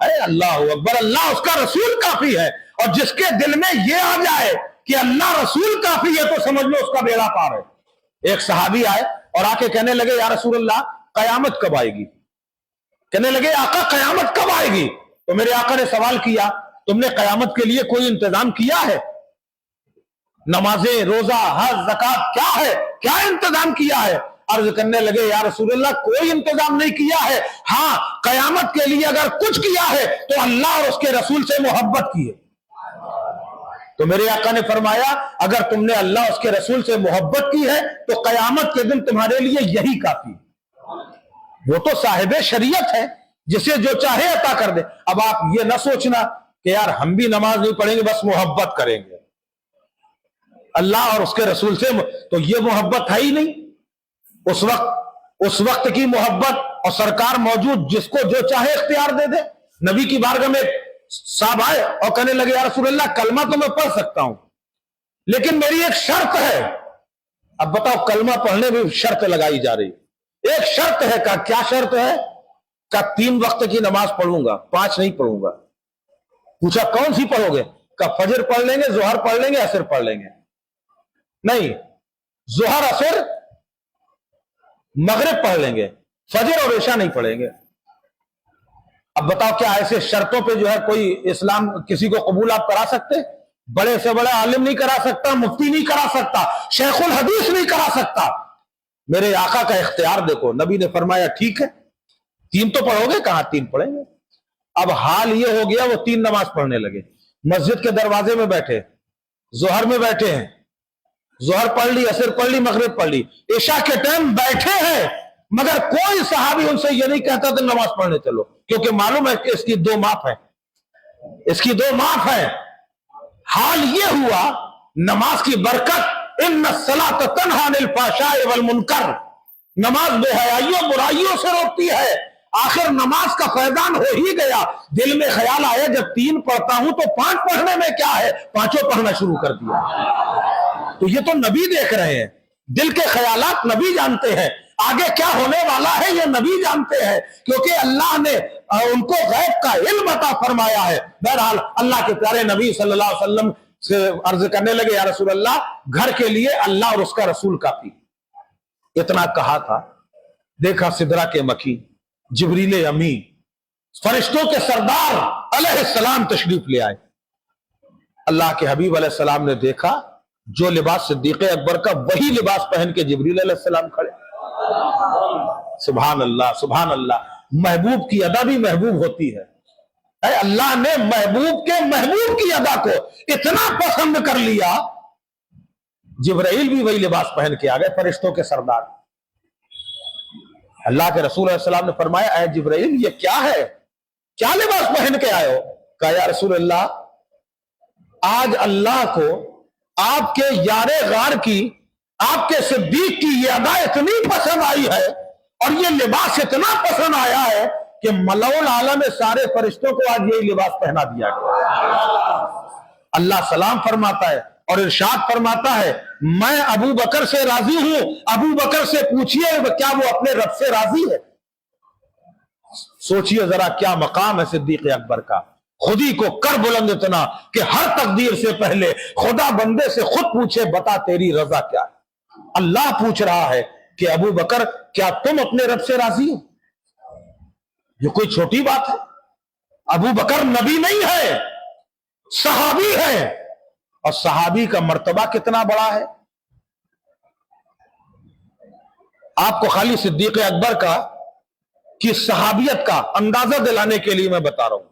اے اللہ اکبر، اللہ اس کا رسول کافی ہے، اور جس کے دل میں یہ آ جائے کہ اللہ رسول کافی ہے تو سمجھ لو اس کا بیڑا پار ہے۔ ایک صحابی آئے اور آ کے کہنے لگے یا رسول اللہ قیامت کب آئے گی؟ کہنے لگے آقا قیامت کب آئے گی؟ تو میرے آقا نے سوال کیا تم نے قیامت کے لیے کوئی انتظام کیا ہے؟ نمازیں، روزہ، حج، زکات کیا ہے؟ کیا انتظام کیا ہے؟ عرض کرنے لگے یا رسول اللہ کوئی انتظام نہیں کیا ہے، ہاں قیامت کے لیے اگر کچھ کیا ہے تو اللہ اور اس کے رسول سے محبت کی ہے۔ تو میرے آقا نے فرمایا اگر تم نے اللہ اور اس کے رسول سے محبت کی ہے تو قیامت کے دن تمہارے لیے یہی کافی ہے۔ وہ تو صاحب شریعت ہے، جسے جو چاہے عطا کر دے۔ اب آپ یہ نہ سوچنا کہ یار ہم بھی نماز نہیں پڑھیں گے بس محبت کریں گے اللہ اور اس کے رسول سے، تو یہ محبت ہے ہی نہیں۔ اس وقت کی محبت، اور سرکار موجود جس کو جو چاہے اختیار دے دے۔ نبی کی بارگاہ میں صاحب آئے اور کہنے لگے یا رسول اللہ کلمہ تو میں پڑھ سکتا ہوں لیکن میری ایک شرط ہے۔ اب بتاؤ کلمہ پڑھنے میں شرط لگائی جا رہی، ایک شرط ہے۔ کہا کیا شرط ہے؟ کہا 3 وقت کی نماز پڑھوں گا، 5 نہیں پڑھوں گا۔ پوچھا کون سی پڑھو گے؟ کہا فجر پڑھ لیں گے، ظہر پڑھ لیں گے، عصر پڑھ لیں گے۔ نہیں، ظہر، عصر، مغرب پڑھ لیں گے، فجر اور عشاء نہیں پڑھیں گے۔ اب بتاؤ کیا ایسے شرطوں پہ جو ہے کوئی اسلام کسی کو قبول آپ کرا سکتے؟ بڑے سے بڑا عالم نہیں کرا سکتا، مفتی نہیں کرا سکتا، شیخ الحدیث نہیں کرا سکتا۔ میرے آقا کا اختیار دیکھو، نبی نے فرمایا ٹھیک ہے 3 تو پڑھو گے؟ کہاں 3 پڑھیں گے۔ اب حال یہ ہو گیا وہ 3 نماز پڑھنے لگے، مسجد کے دروازے میں بیٹھے، ظہر میں بیٹھے ہیں، ظہر پڑھ لی، عصر پڑھ لی، مغرب پڑھ لی، عشاء کے ٹائم بیٹھے ہیں، مگر کوئی صحابی ان سے یہ نہیں کہتا تھا نماز پڑھنے چلو، کیونکہ معلوم ہے کہ اس کی 2 معاف ہیں، اس کی 2 معاف ہیں۔ حال یہ ہوا نماز کی برکت، ان الصلاۃ تنہی عن الفحشاء والمنکر، نماز بے حیائیوں برائیوں سے روکتی ہے۔ آخر نماز کا فیضان ہو ہی گیا، دل میں خیال آیا جب 3 پڑھتا ہوں تو 5 پڑھنے میں کیا ہے، 5 پڑھنا شروع کر دیا۔ تو یہ تو نبی دیکھ رہے ہیں، دل کے خیالات نبی جانتے ہیں، آگے کیا ہونے والا ہے یہ نبی جانتے ہیں، کیونکہ اللہ نے ان کو غیب کا علم عطا فرمایا ہے۔ بہرحال اللہ کے پیارے نبی صلی اللہ علیہ وسلم سے عرض کرنے لگے یا رسول اللہ گھر کے لیے اللہ اور اس کا رسول کافی۔ اتنا کہا تھا، دیکھا سدرہ کے مکھی، جبریل امی، فرشتوں کے سردار علیہ السلام تشریف لے آئے۔ اللہ کے حبیب علیہ السلام نے دیکھا جو لباس صدیق اکبر کا، وہی لباس پہن کے جبریل علیہ السلام کھڑے۔ سبحان اللہ، سبحان اللہ۔ محبوب کی ادا بھی محبوب ہوتی ہے۔ اے اللہ نے محبوب کے محبوب کی ادا کو اتنا پسند کر لیا، جبرائیل بھی وہی لباس پہن کے آ گئے، فرشتوں کے سردار۔ اللہ کے رسول علیہ السلام نے فرمایا اے جبرائیل یہ کیا ہے، کیا لباس پہن کے آئے ہو؟ کہا یا رسول اللہ آج اللہ کو آپ کے یار غار کی، آپ کے صدیق کی یہ ادا اتنی پسند آئی ہے اور یہ لباس اتنا پسند آیا ہے کہ ملعون عالم سارے فرشتوں کو آج یہی لباس پہنا دیا گیا۔ اللہ سلام فرماتا ہے اور ارشاد فرماتا ہے میں ابو بکر سے راضی ہوں۔ ابو بکر سے پوچھئے کیا وہ اپنے رب سے راضی ہے؟ سوچئے ذرا کیا مقام ہے صدیق اکبر کا، خودی کو کر بلند اتنا کہ ہر تقدیر سے پہلے خدا بندے سے خود پوچھے بتا تیری رضا کیا ہے۔ اللہ پوچھ رہا ہے کہ ابو بکر کیا تم اپنے رب سے راضی ہو؟ یہ کوئی چھوٹی بات ہے؟ ابو بکر نبی نہیں ہے، صحابی ہے، اور صحابی کا مرتبہ کتنا بڑا ہے۔ آپ کو خالی صدیق اکبر کا کی صحابیت کا اندازہ دلانے کے لیے میں بتا رہا ہوں۔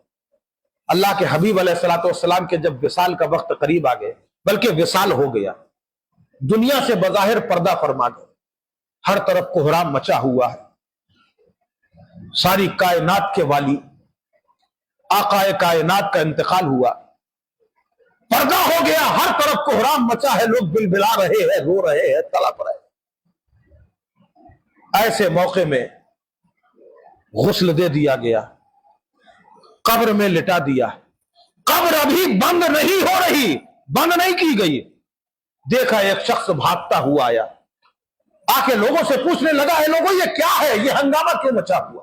اللہ کے حبیب علیہ الصلوۃ والسلام کے جب وصال کا وقت قریب آ گئے، بلکہ وصال ہو گیا، دنیا سے بظاہر پردہ فرما گئے، ہر طرف کوہرام مچا ہوا ہے، ساری کائنات کے والی آقا کائنات کا انتقال ہوا، پردہ ہو گیا، ہر طرف کوہرام مچا ہے، لوگ بلبلا رہے ہیں، رو رہے ہیں، تڑپ رہے ہیں۔ ایسے موقع میں غسل دے دیا گیا، قبر میں لٹا دیا، قبر ابھی بند نہیں ہو رہی، بند نہیں کی گئی، دیکھا ایک شخص بھاگتا ہوا آیا، آ کے لوگوں سے پوچھنے لگا اے لوگوں یہ کیا ہے، یہ ہنگامہ کیوں مچا ہوا؟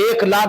1,00,000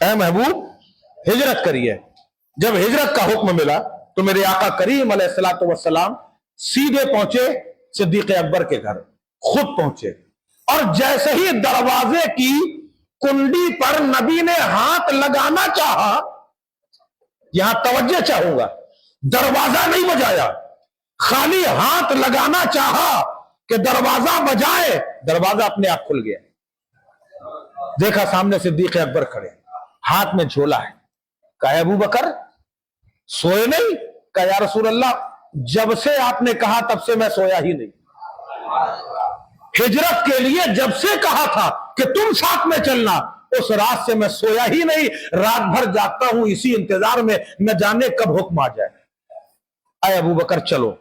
اے محبوب ہجرت کریے۔ جب ہجرت کا حکم ملا تو میرے آقا کریم علیہ الصلوۃ والسلام سیدھے پہنچے صدیق اکبر کے گھر، خود پہنچے، اور جیسے ہی دروازے کی کنڈی پر نبی نے ہاتھ لگانا چاہا، یہاں توجہ چاہوں گا، دروازہ نہیں بجایا، خالی ہاتھ لگانا چاہا کہ دروازہ بجائے، دروازہ اپنے آپ کھل گیا۔ دیکھا سامنے صدیق اکبر کھڑے، ہاتھ میں جھولا ہے۔ کہا ابو بکر سوئے نہیں؟ کہا یا رسول اللہ جب سے آپ نے کہا تب سے میں سویا ہی نہیں۔ ہجرت کے لیے جب سے کہا تھا کہ تم ساتھ میں چلنا، اس رات سے میں سویا ہی نہیں، رات بھر جاگتا ہوں اسی انتظار میں نہ جانے کب حکم آ جائے۔ اے ابو بکر چلو۔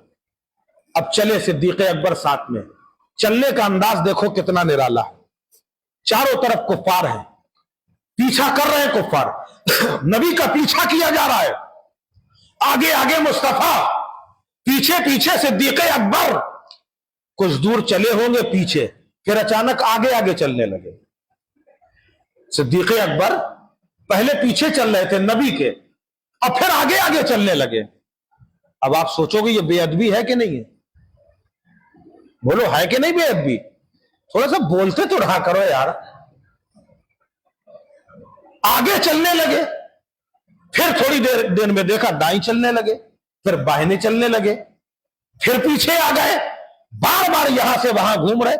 اب چلے صدیق اکبر ساتھ میں، چلنے کا انداز دیکھو کتنا نرالا ہے۔ چاروں طرف کفار ہیں، پیچھا کر رہے ہیں کفار، نبی کا پیچھا کیا جا رہا ہے، آگے آگے مصطفیٰ، پیچھے پیچھے صدیق اکبر۔ کچھ دور چلے ہوں گے پیچھے، پھر اچانک آگے آگے چلنے لگے۔ صدیق اکبر پہلے پیچھے چل رہے تھے نبی کے، اور پھر آگے آگے چلنے لگے۔ اب آپ سوچو گے یہ بے ادبی ہے کہ نہیں ہے؟ بولو ہے کہ نہیں بے ادبی؟ تھوڑا سا بولتے تو رہا کرو یار۔ آگے چلنے لگے، پھر تھوڑی دیر میں دیکھا دائیں چلنے لگے، پھر بائیں چلنے لگے، پھر پیچھے آ گئے، بار بار یہاں سے وہاں گھوم رہے۔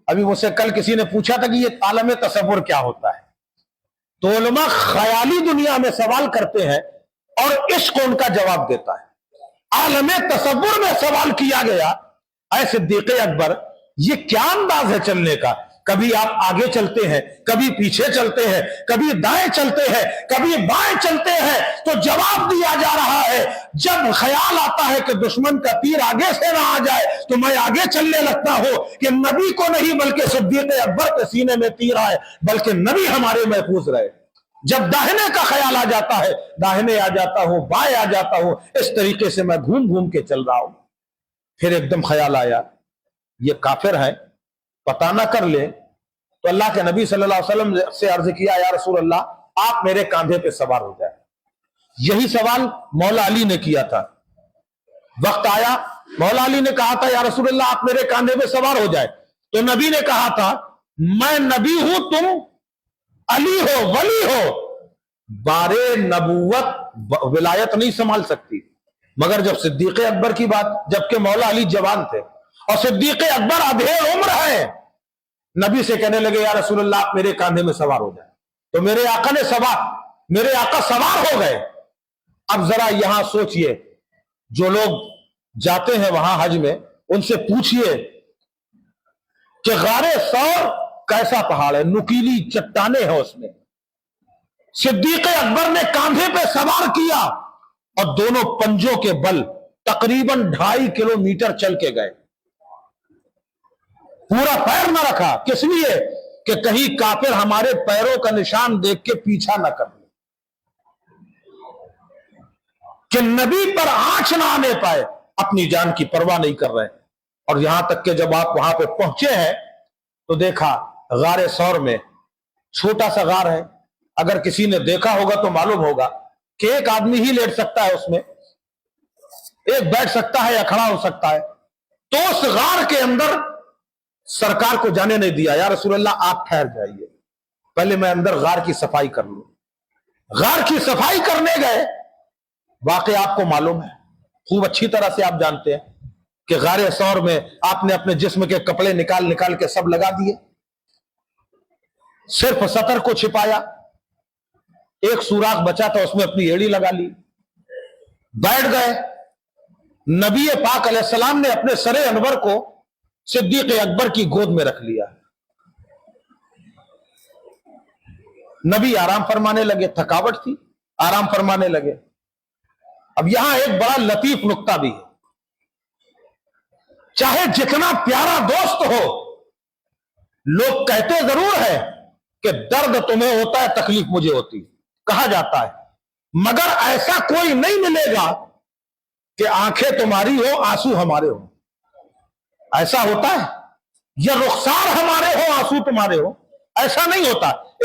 ابھی مجھ سے کل کسی نے پوچھا تھا کہ یہ عالم تصور کیا ہوتا ہے، تو علماء خیالی دنیا میں سوال کرتے ہیں اور عشق ان کا جواب دیتا ہے۔ عالم تصور میں سوال کیا گیا، اے صدیق اکبر یہ کیا انداز ہے چلنے کا؟ کبھی آپ آگے چلتے ہیں، کبھی پیچھے چلتے ہیں، کبھی دائیں چلتے ہیں، کبھی بائیں چلتے ہیں۔ تو جواب دیا جا رہا ہے جب خیال آتا ہے کہ دشمن کا تیر آگے سے نہ آ جائے تو میں آگے چلنے لگتا ہوں کہ نبی کو نہیں بلکہ صدیق اکبر کے سینے میں تیر آئے، بلکہ نبی ہمارے محفوظ رہے۔ جب داہنے کا خیال آ جاتا ہے داہنے آ جاتا ہوں، بائیں آ جاتا ہوں، اس طریقے سے میں گھوم گھوم کے چل رہا ہوں۔ پھر ایک دم خیال آیا یہ کافر ہیں، پتہ نہ کر لے، تو اللہ کے نبی صلی اللہ علیہ وسلم سے عرض کیا یا رسول اللہ آپ میرے کاندھے پہ سوار ہو جائے۔ یہی سوال مولا علی نے کیا تھا۔ وقت آیا مولا علی نے کہا تھا یا رسول اللہ آپ میرے کاندھے پہ سوار ہو جائے، تو نبی نے کہا تھا میں نبی ہوں تم علی ہو، ولی ہو، بارے نبوت ولایت نہیں سنبھال سکتی۔ مگر جب صدیق اکبر کی بات، جبکہ مولا علی جوان تھے اور صدیق اکبر ادھے عمر ہے، نبی سے کہنے لگے یا رسول اللہ آپ میرے کاندھے میں سوار ہو جائے، تو میرے آقا سوار ہو گئے۔ اب ذرا یہاں سوچئے، جو لوگ جاتے ہیں وہاں حج میں ان سے پوچھئے کہ غار ثور کیسا پہاڑ ہے، نکیلی چٹانیں ہیں اس میں۔ صدیق اکبر نے کاندھے پہ سوار کیا اور دونوں پنجوں کے بل تقریباً 2.5 کلومیٹر چل کے گئے۔ پورا پیر نہ رکھا، کس لیے؟ کہ کہیں کافر ہمارے پیروں کا نشان دیکھ کے پیچھا نہ کر لے، کہ نبی پر آنچ نہ آنے پائے، اپنی جان کی پرواہ نہیں کر رہے۔ اور یہاں تک کہ جب آپ وہاں پہ پہنچے ہیں تو دیکھا غار ثور میں چھوٹا سا غار ہے، اگر کسی نے دیکھا ہوگا تو معلوم ہوگا کہ ایک آدمی ہی لیٹ سکتا ہے اس میں، ایک بیٹھ سکتا ہے یا کھڑا ہو سکتا ہے۔ تو اس غار کے اندر سرکار کو جانے نہیں دیا، یا رسول اللہ آپ ٹھہر جائیے، پہلے میں اندر غار کی صفائی کر لوں۔ غار کی صفائی کرنے گئے، واقعہ آپ کو معلوم ہے، خوب اچھی طرح سے آپ جانتے ہیں کہ غار ثور میں آپ نے اپنے جسم کے کپڑے نکال نکال کے سب لگا دیے، صرف سطر کو چھپایا، ایک سوراخ بچا تھا اس میں اپنی ایڑی لگا لی، بیٹھ گئے۔ نبی پاک علیہ السلام نے اپنے سر انور کو صدیق اکبر کی گود میں رکھ لیا، نبی آرام فرمانے لگے، تھکاوٹ تھی، آرام فرمانے لگے۔ اب یہاں ایک بڑا لطیف نقطہ بھی ہے، چاہے جتنا پیارا دوست ہو، لوگ کہتے ضرور ہے کہ درد تمہیں ہوتا ہے تکلیف مجھے ہوتی، کہا جاتا ہے، مگر ایسا کوئی نہیں ملے گا کہ آنکھیں تمہاری ہو آنسو ہمارے ہو۔ ایسا ہوتا ہے؟ یا رخسار ہمارے ہو آنسو تمہارے ہو؟ ایسا نہیں ہوتا۔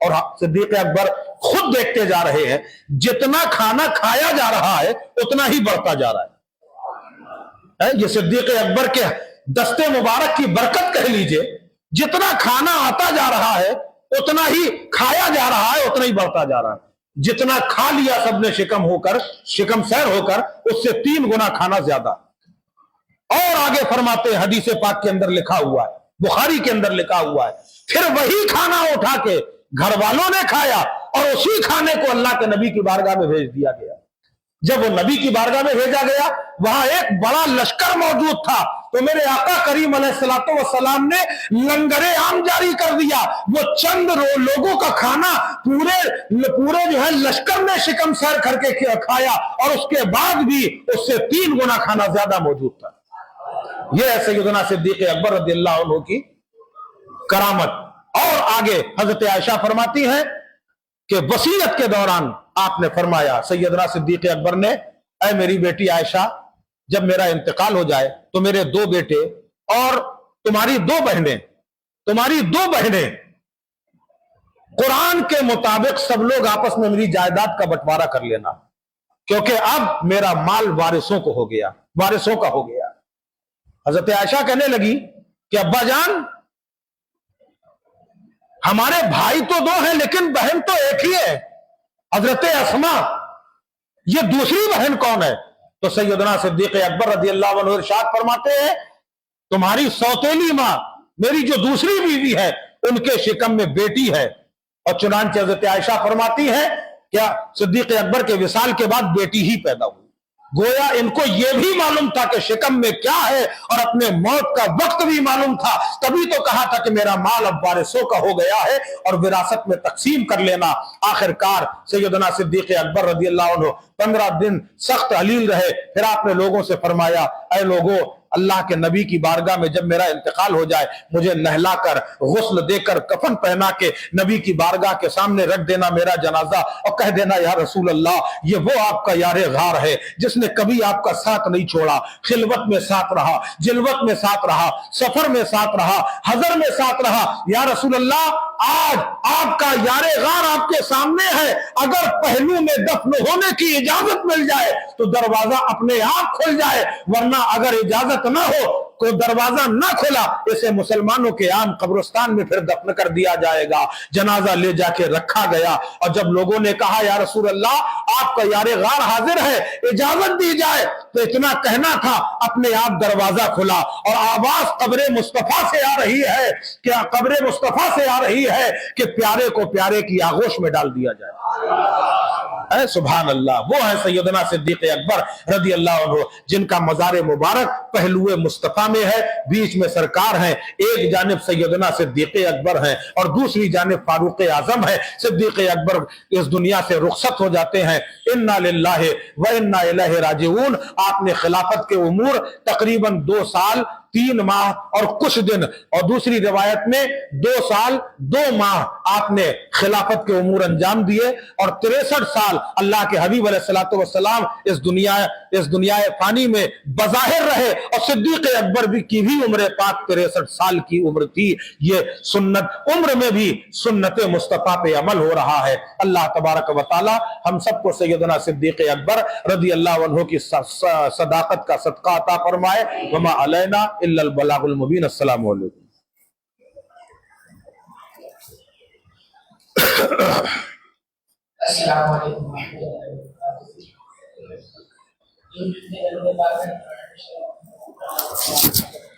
اور صدیق اکبر خود دیکھتے جا رہے ہیں جتنا کھانا کھایا جا رہا ہے اتنا ہی بڑھتا جا رہا ہے۔ یہ صدیق اکبر کے دستے مبارک کی برکت کہہ لیجئے، جتنا کھانا آتا جا رہا ہے اتنا ہی کھایا جا رہا ہے، اتنا ہی بڑھتا جا رہا ہے۔ جتنا کھا لیا سب نے شکم سیر ہو کر، اس سے 3 گنا کھانا زیادہ۔ اور آگے فرماتے ہیں، حدیث پاک کے اندر لکھا ہوا ہے، بخاری کے اندر لکھا ہوا ہے، پھر وہی کھانا اٹھا کے گھر والوں نے کھایا اور اسی کھانے کو اللہ کے نبی کی بارگاہ میں بھیج دیا گیا۔ جب وہ نبی کی بارگاہ میں بھیجا گیا، وہاں ایک بڑا لشکر موجود تھا، تو میرے آقا کریم علیہ السلام نے لنگر عام جاری کر دیا۔ وہ چند لوگوں کا کھانا پورے جو ہے لشکر نے شکم سیر کر کے کھایا، اور اس کے بعد بھی اس سے 3 گنا کھانا زیادہ موجود تھا۔ یہ ہے سیدنا صدیق اکبر رضی اللہ عنہ کی کرامت۔ اور آگے حضرت عائشہ فرماتی ہیں کہ وصیت کے دوران آپ نے فرمایا، سیدنا صدیق اکبر نے، اے میری بیٹی عائشہ، جب میرا انتقال ہو جائے تو میرے 2 بیٹے اور تمہاری 2 بہنیں قرآن کے مطابق سب لوگ آپس میں میری جائیداد کا بٹوارہ کر لینا، کیونکہ اب میرا مال وارثوں کا ہو گیا۔ حضرت عائشہ کہنے لگی کہ ابا جان، ہمارے بھائی تو 2 ہیں لیکن بہن تو ایک ہی ہے، حضرت اسما، یہ دوسری بہن کون ہے؟ تو سیدنا صدیق اکبر رضی اللہ عنہ ارشاد فرماتے ہیں، تمہاری سوتیلی ماں، میری جو دوسری بیوی ہے، ان کے شکم میں بیٹی ہے۔ اور چنانچہ حضرت عائشہ فرماتی ہے کیا صدیق اکبر کے وصال کے بعد بیٹی ہی پیدا ہوئی۔ گویا ان کو یہ بھی معلوم تھا کہ شکم میں کیا ہے، اور اپنے موت کا وقت بھی معلوم تھا، تبھی تو کہا تھا کہ میرا مال اب وارثوں کا ہو گیا ہے اور وراثت میں تقسیم کر لینا۔ آخر کار سیدنا صدیق اکبر رضی اللہ عنہ 15 دن سخت علیل رہے، پھر آپ نے لوگوں سے فرمایا، اے لوگوں، اللہ کے نبی کی بارگاہ میں جب میرا انتقال ہو جائے، مجھے نہلا کر، غسل دے کر، کفن پہنا کے نبی کی بارگاہ کے سامنے رکھ دینا میرا جنازہ، اور کہہ دینا، یا رسول اللہ، یہ وہ آپ کا یار غار ہے جس نے کبھی آپ کا ساتھ نہیں چھوڑا، خلوت میں ساتھ رہا، جلوت میں ساتھ رہا، سفر میں ساتھ رہا، حضر میں ساتھ رہا۔ یا رسول اللہ، آج آپ کا یار غار آپ کے سامنے ہے، اگر پہلو میں دفن ہونے کی اجازت مل جائے تو دروازہ اپنے آپ کھل جائے، ورنہ اگر اجازت نہ ہو، کوئی دروازہ نہ کھلا، اسے مسلمانوں کے عام قبرستان میں پھر دفن کر دیا جائے گا۔ جنازہ لے جا کے رکھا گیا، اور جب لوگوں نے کہا، یا رسول اللہ، آپ کا یار غار حاضر ہے، اجازت دی جائے، تو اتنا کہنا تھا، اپنے آپ دروازہ کھلا، اور آواز قبر مصطفیٰ سے آ رہی ہے، کیا قبر مصطفیٰ سے آ رہی ہے کہ پیارے کو پیارے کی آغوش میں ڈال دیا جائے۔ اے سبحان اللہ، وہ ہے سیدنا صدیق اکبر رضی اللہ عنہ، جن کا مزار مبارک پہلو مصطفیٰ میں ہے، بیچ میں سرکار ہیں، ایک جانب سیدنا صدیق اکبر ہیں اور دوسری جانب فاروق اعظم ہے۔ صدیق اکبر اس دنیا سے رخصت ہو جاتے ہیں، انا للہ و انا الیہ راجعون۔ آپ نے خلافت کے امور تقریباً 2 سال 3 ماہ اور کچھ دن، اور دوسری روایت میں 2 سال 2 ماہ آپ نے خلافت کے امور انجام دیے، اور 63 سال اللہ کے حبیب علیہ السلام اس دنیا فانی میں بظاہر رہے، اور صدیق اکبر کی بھی عمر پاک 63 سال کی عمر تھی۔ یہ سنت، عمر میں بھی سنت مصطفیٰ پہ عمل ہو رہا ہے۔ اللہ تبارک و تعالی ہم سب کو سیدنا صدیق اکبر رضی اللہ عنہ کی صداقت کا صدقہ عطا فرمائے۔ وما علینا الا البلاغ المبین۔ السلام علیکم۔ السلام علیکم۔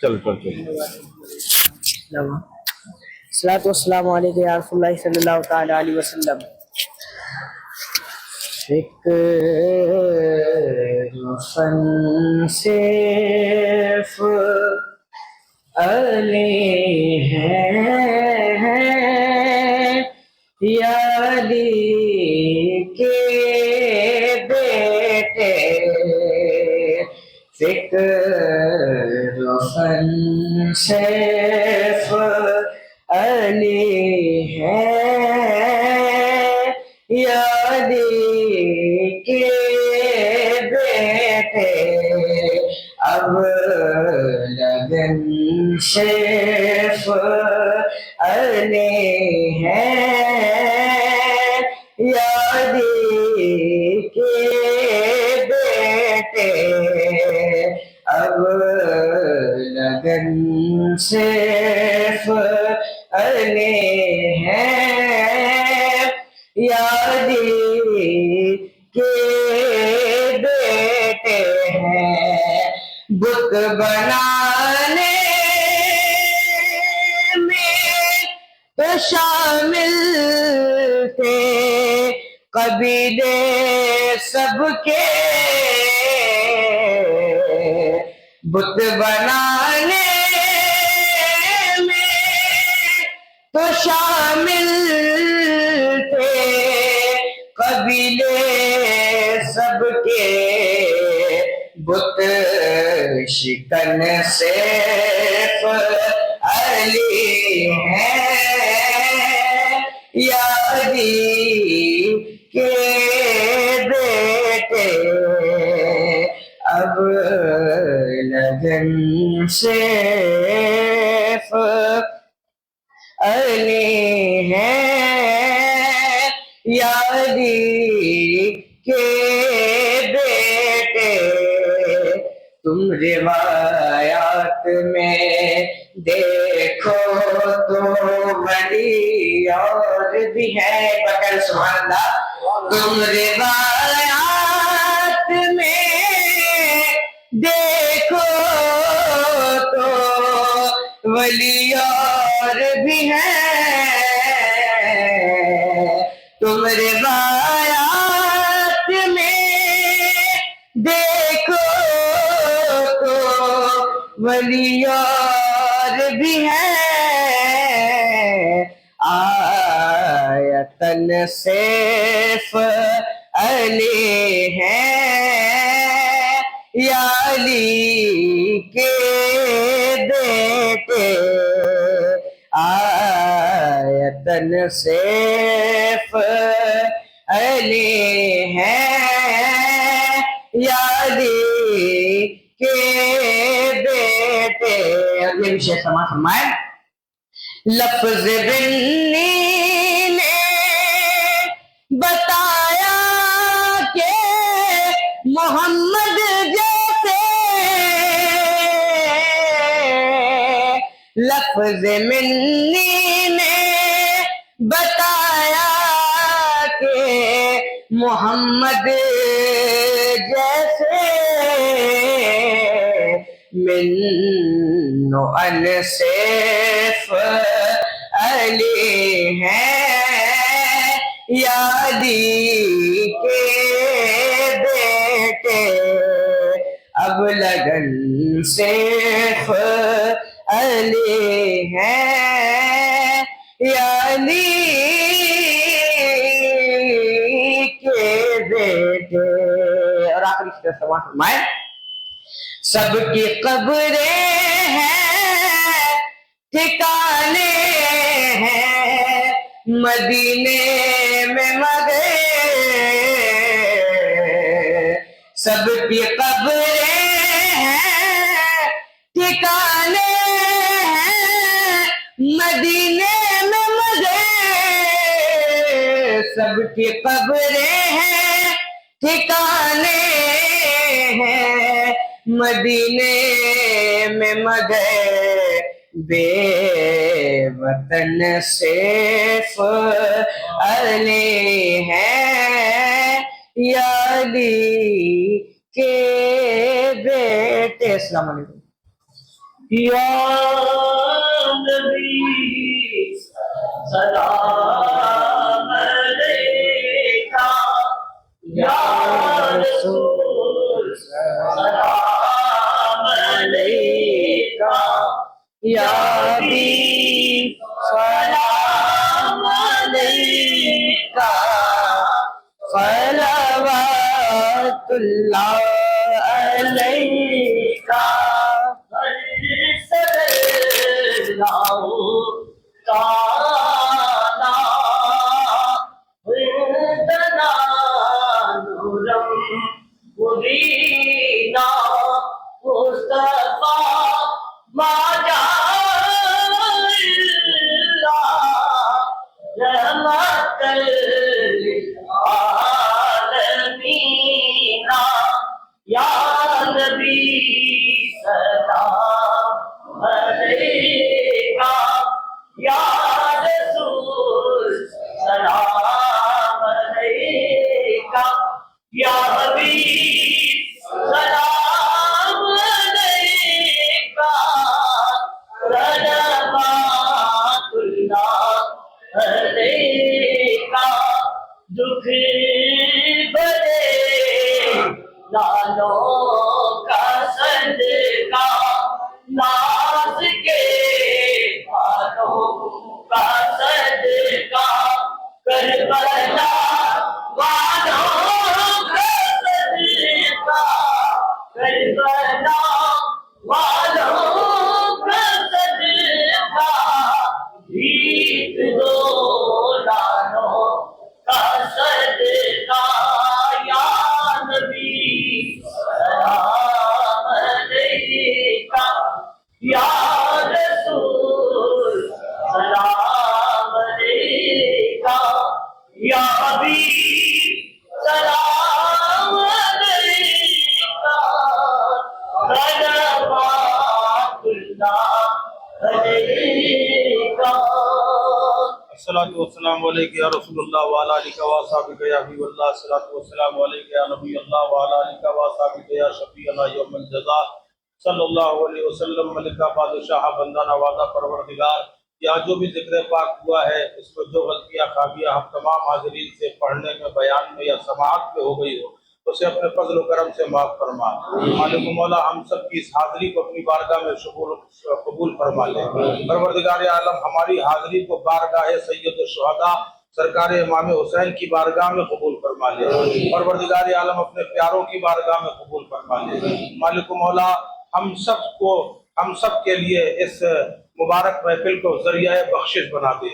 چل الصلاۃ والسلام علیکم یا رسول اللہ صلی اللہ تعالی علیہ وسلم۔ فن صرف علی ہے یا علی کے بیٹے، فکر و فن صرف علی ہے یا علی کے بیٹے، اب لگن صرف علی ہے صرف علی ہیں، یا علی کے بیٹے ہیں، بت بنانے میں تو شامل تھے قبیلے سب کے، بت بنانے میں تو شامل تھے قبیلے سب کے، بت شکن صرف علی ہیں، یا علی کے بیٹے اب لگن صرف علی ہیں، یا علی کے بیٹے۔ تم روایات میں دیکھو تو ولی اور بھی ہے، بکر سبحان اللہ۔ تم روایات میں دیکھو تو ولی اور بھی ہیں، تم روایات میں دیکھو تو ولی اور بھی ہیں، آیتن صرف علی ہیں، یا علی کے بیٹے آیتن صرف علی ہیں، یا علی کے بیٹے۔ یہ بھی شیخ سماعت فرمائے، لفظ بنی نے بتایا کہ محمد جیسے، لفظ منی نے بتایا کہ محمد جیسے، من ان صرف علی ہیں، یا علی کے بیٹے اب لگن صرف علی ہیں، یا علی کے بیٹے۔ اور آخری سوال فرمائے، سب کی قبریں ہیں ٹھکانے ہیں مدینے میں مگر، سب کی قبریں ہیں ٹھکانے ہیں مدینے میں مگر، سب کی قبریں ہیں ٹھکانے ہیں مدینے میں مگر، بے وطن صرف علی ہیں، یا علی کے بیٹے۔ السلام علیکم۔ یا نبی سلام علیکہ، یا رسول سلام علیکہ، یا حبیب سلام علیکہ، صلوات اللہ علیکہ، یا نبی سلام علیکہ۔ عليك الصلاة والسلام علیک یا رسول اللہ وعلی آلک و اصحابک یا حبیب اللہ، الصلاة والسلام علیک یا نبی اللہ وعلی آلک و اصحابک یا شفیعنا یوم الجزاء، صلی اللہ علیہ وسلم۔ ملکہ بادشاہ بندہ نوازہ پروردگار، یہاں جو بھی ذکر پاک ہوا ہے اس میں جو غلطیاں خابیاں ہم تمام حاضرین سے پڑھنے میں، بیان میں یا سماعت میں ہو گئی ہو اسے اپنے فضل و کرم سے معاف فرما۔ مالک مولا ہم سب کی اس حاضری کو اپنی بارگاہ میں قبول فرما لے۔ پروردگار عالم ہماری حاضری کو بارگاہ سید الشہداء سرکار امام حسین کی بارگاہ میں قبول فرما لے۔ پروردگار عالم اپنے پیاروں کی بارگاہ میں قبول فرما لے۔ مالک مولا ہم سب کے لیے اس مبارک محفل کو ذریعہ بخشش بنا دے،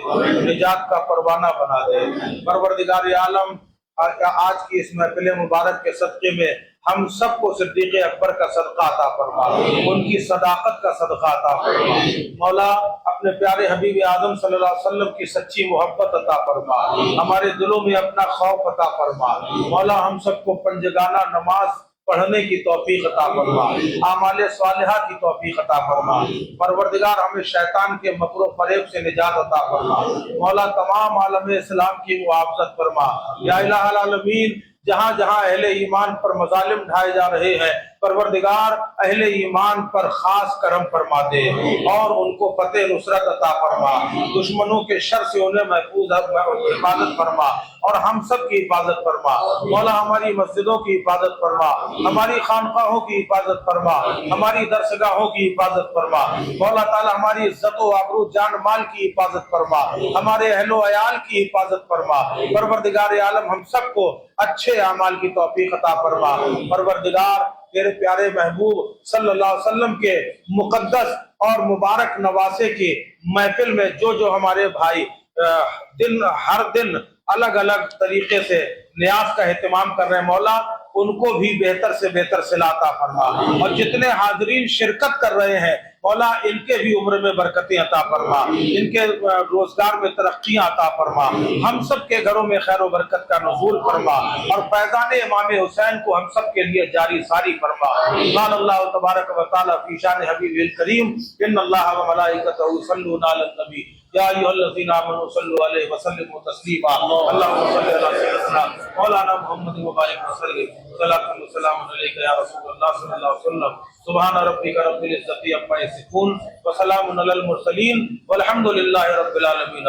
نجات کا پروانہ بنا دے۔ پروردگار عالم آج کی اس محفل مبارک کے صدقے میں ہم سب کو صدیق اکبر کا صدقہ عطا فرما، ان کی صداقت کا صدقہ عطا فرما۔ مولا اپنے پیارے حبیب اعظم صلی اللہ علیہ وسلم کی سچی محبت عطا فرما، ہمارے دلوں میں اپنا خوف عطا فرما۔ مولا ہم سب کو پنجگانہ نماز پڑھنے کی توفیق عطا فرما، اعمال صالحہ کی توفیق عطا فرما۔ پروردگار ہمیں شیطان کے مکر و فریب سے نجات عطا فرما۔ مولا تمام عالم اسلام کی محافظت فرما۔ یا الہ العالمین جہاں جہاں اہل ایمان پر مظالم ڈھائے جا رہے ہیں، پروردگار اہل ایمان پر خاص کرم فرما دے اور ان کو فتح نصرت عطا فرما۔ دشمنوں کے شر سے انہیں محفوظ حفاظت فرما اور ہم سب کی حفاظت فرما۔ مولا ہماری مسجدوں کی حفاظت فرما، ہماری خانقاہوں کی حفاظت فرما، ہماری درسگاہوں کی حفاظت فرما۔ مولا تعالی ہماری عزت و آبرو جان مال کی حفاظت فرما، ہمارے اہل و عیال کی حفاظت فرما۔ پروردگار عالم ہم سب کو اچھے اعمال کی توفیق عطا فرما۔ پروردگار تیرے پیارے محبوب صلی اللہ علیہ وسلم کے مقدس اور مبارک نواسے کی محفل میں جو ہمارے بھائی ہر دن الگ الگ طریقے سے نیاز کا اہتمام کر رہے ہیں، مولا ان کو بھی بہتر سے بہتر صلہ عطا فرما، اور جتنے حاضرین شرکت کر رہے ہیں مولا ان کے بھی عمر میں برکتیں عطا فرما، ان کے روزگار میں ترقیاں عطا فرما، ہم سب کے گھروں میں خیر و برکت کا نزول فرما، اور فیضان امام حسین کو ہم سب کے لیے جاری ساری فرما۔ قال اللہ تبارک و تعالی فی شان حبیب الکریم ان اللہ و ملائکتہ یصلون علی النبی یا ایھا الذین آمنوا صلوا علیہ وسلموا تسلیما۔ اللهم صل علی سیدنا مولانا محمد وبارک وسلم۔ صلاۃ و سلام علیک یا رسول اللہ صلی اللہ علیہ وسلم۔ سبحان ربک رب العزۃ عما یصفون وسلام علی المرسلین والحمد للہ رب العالمین۔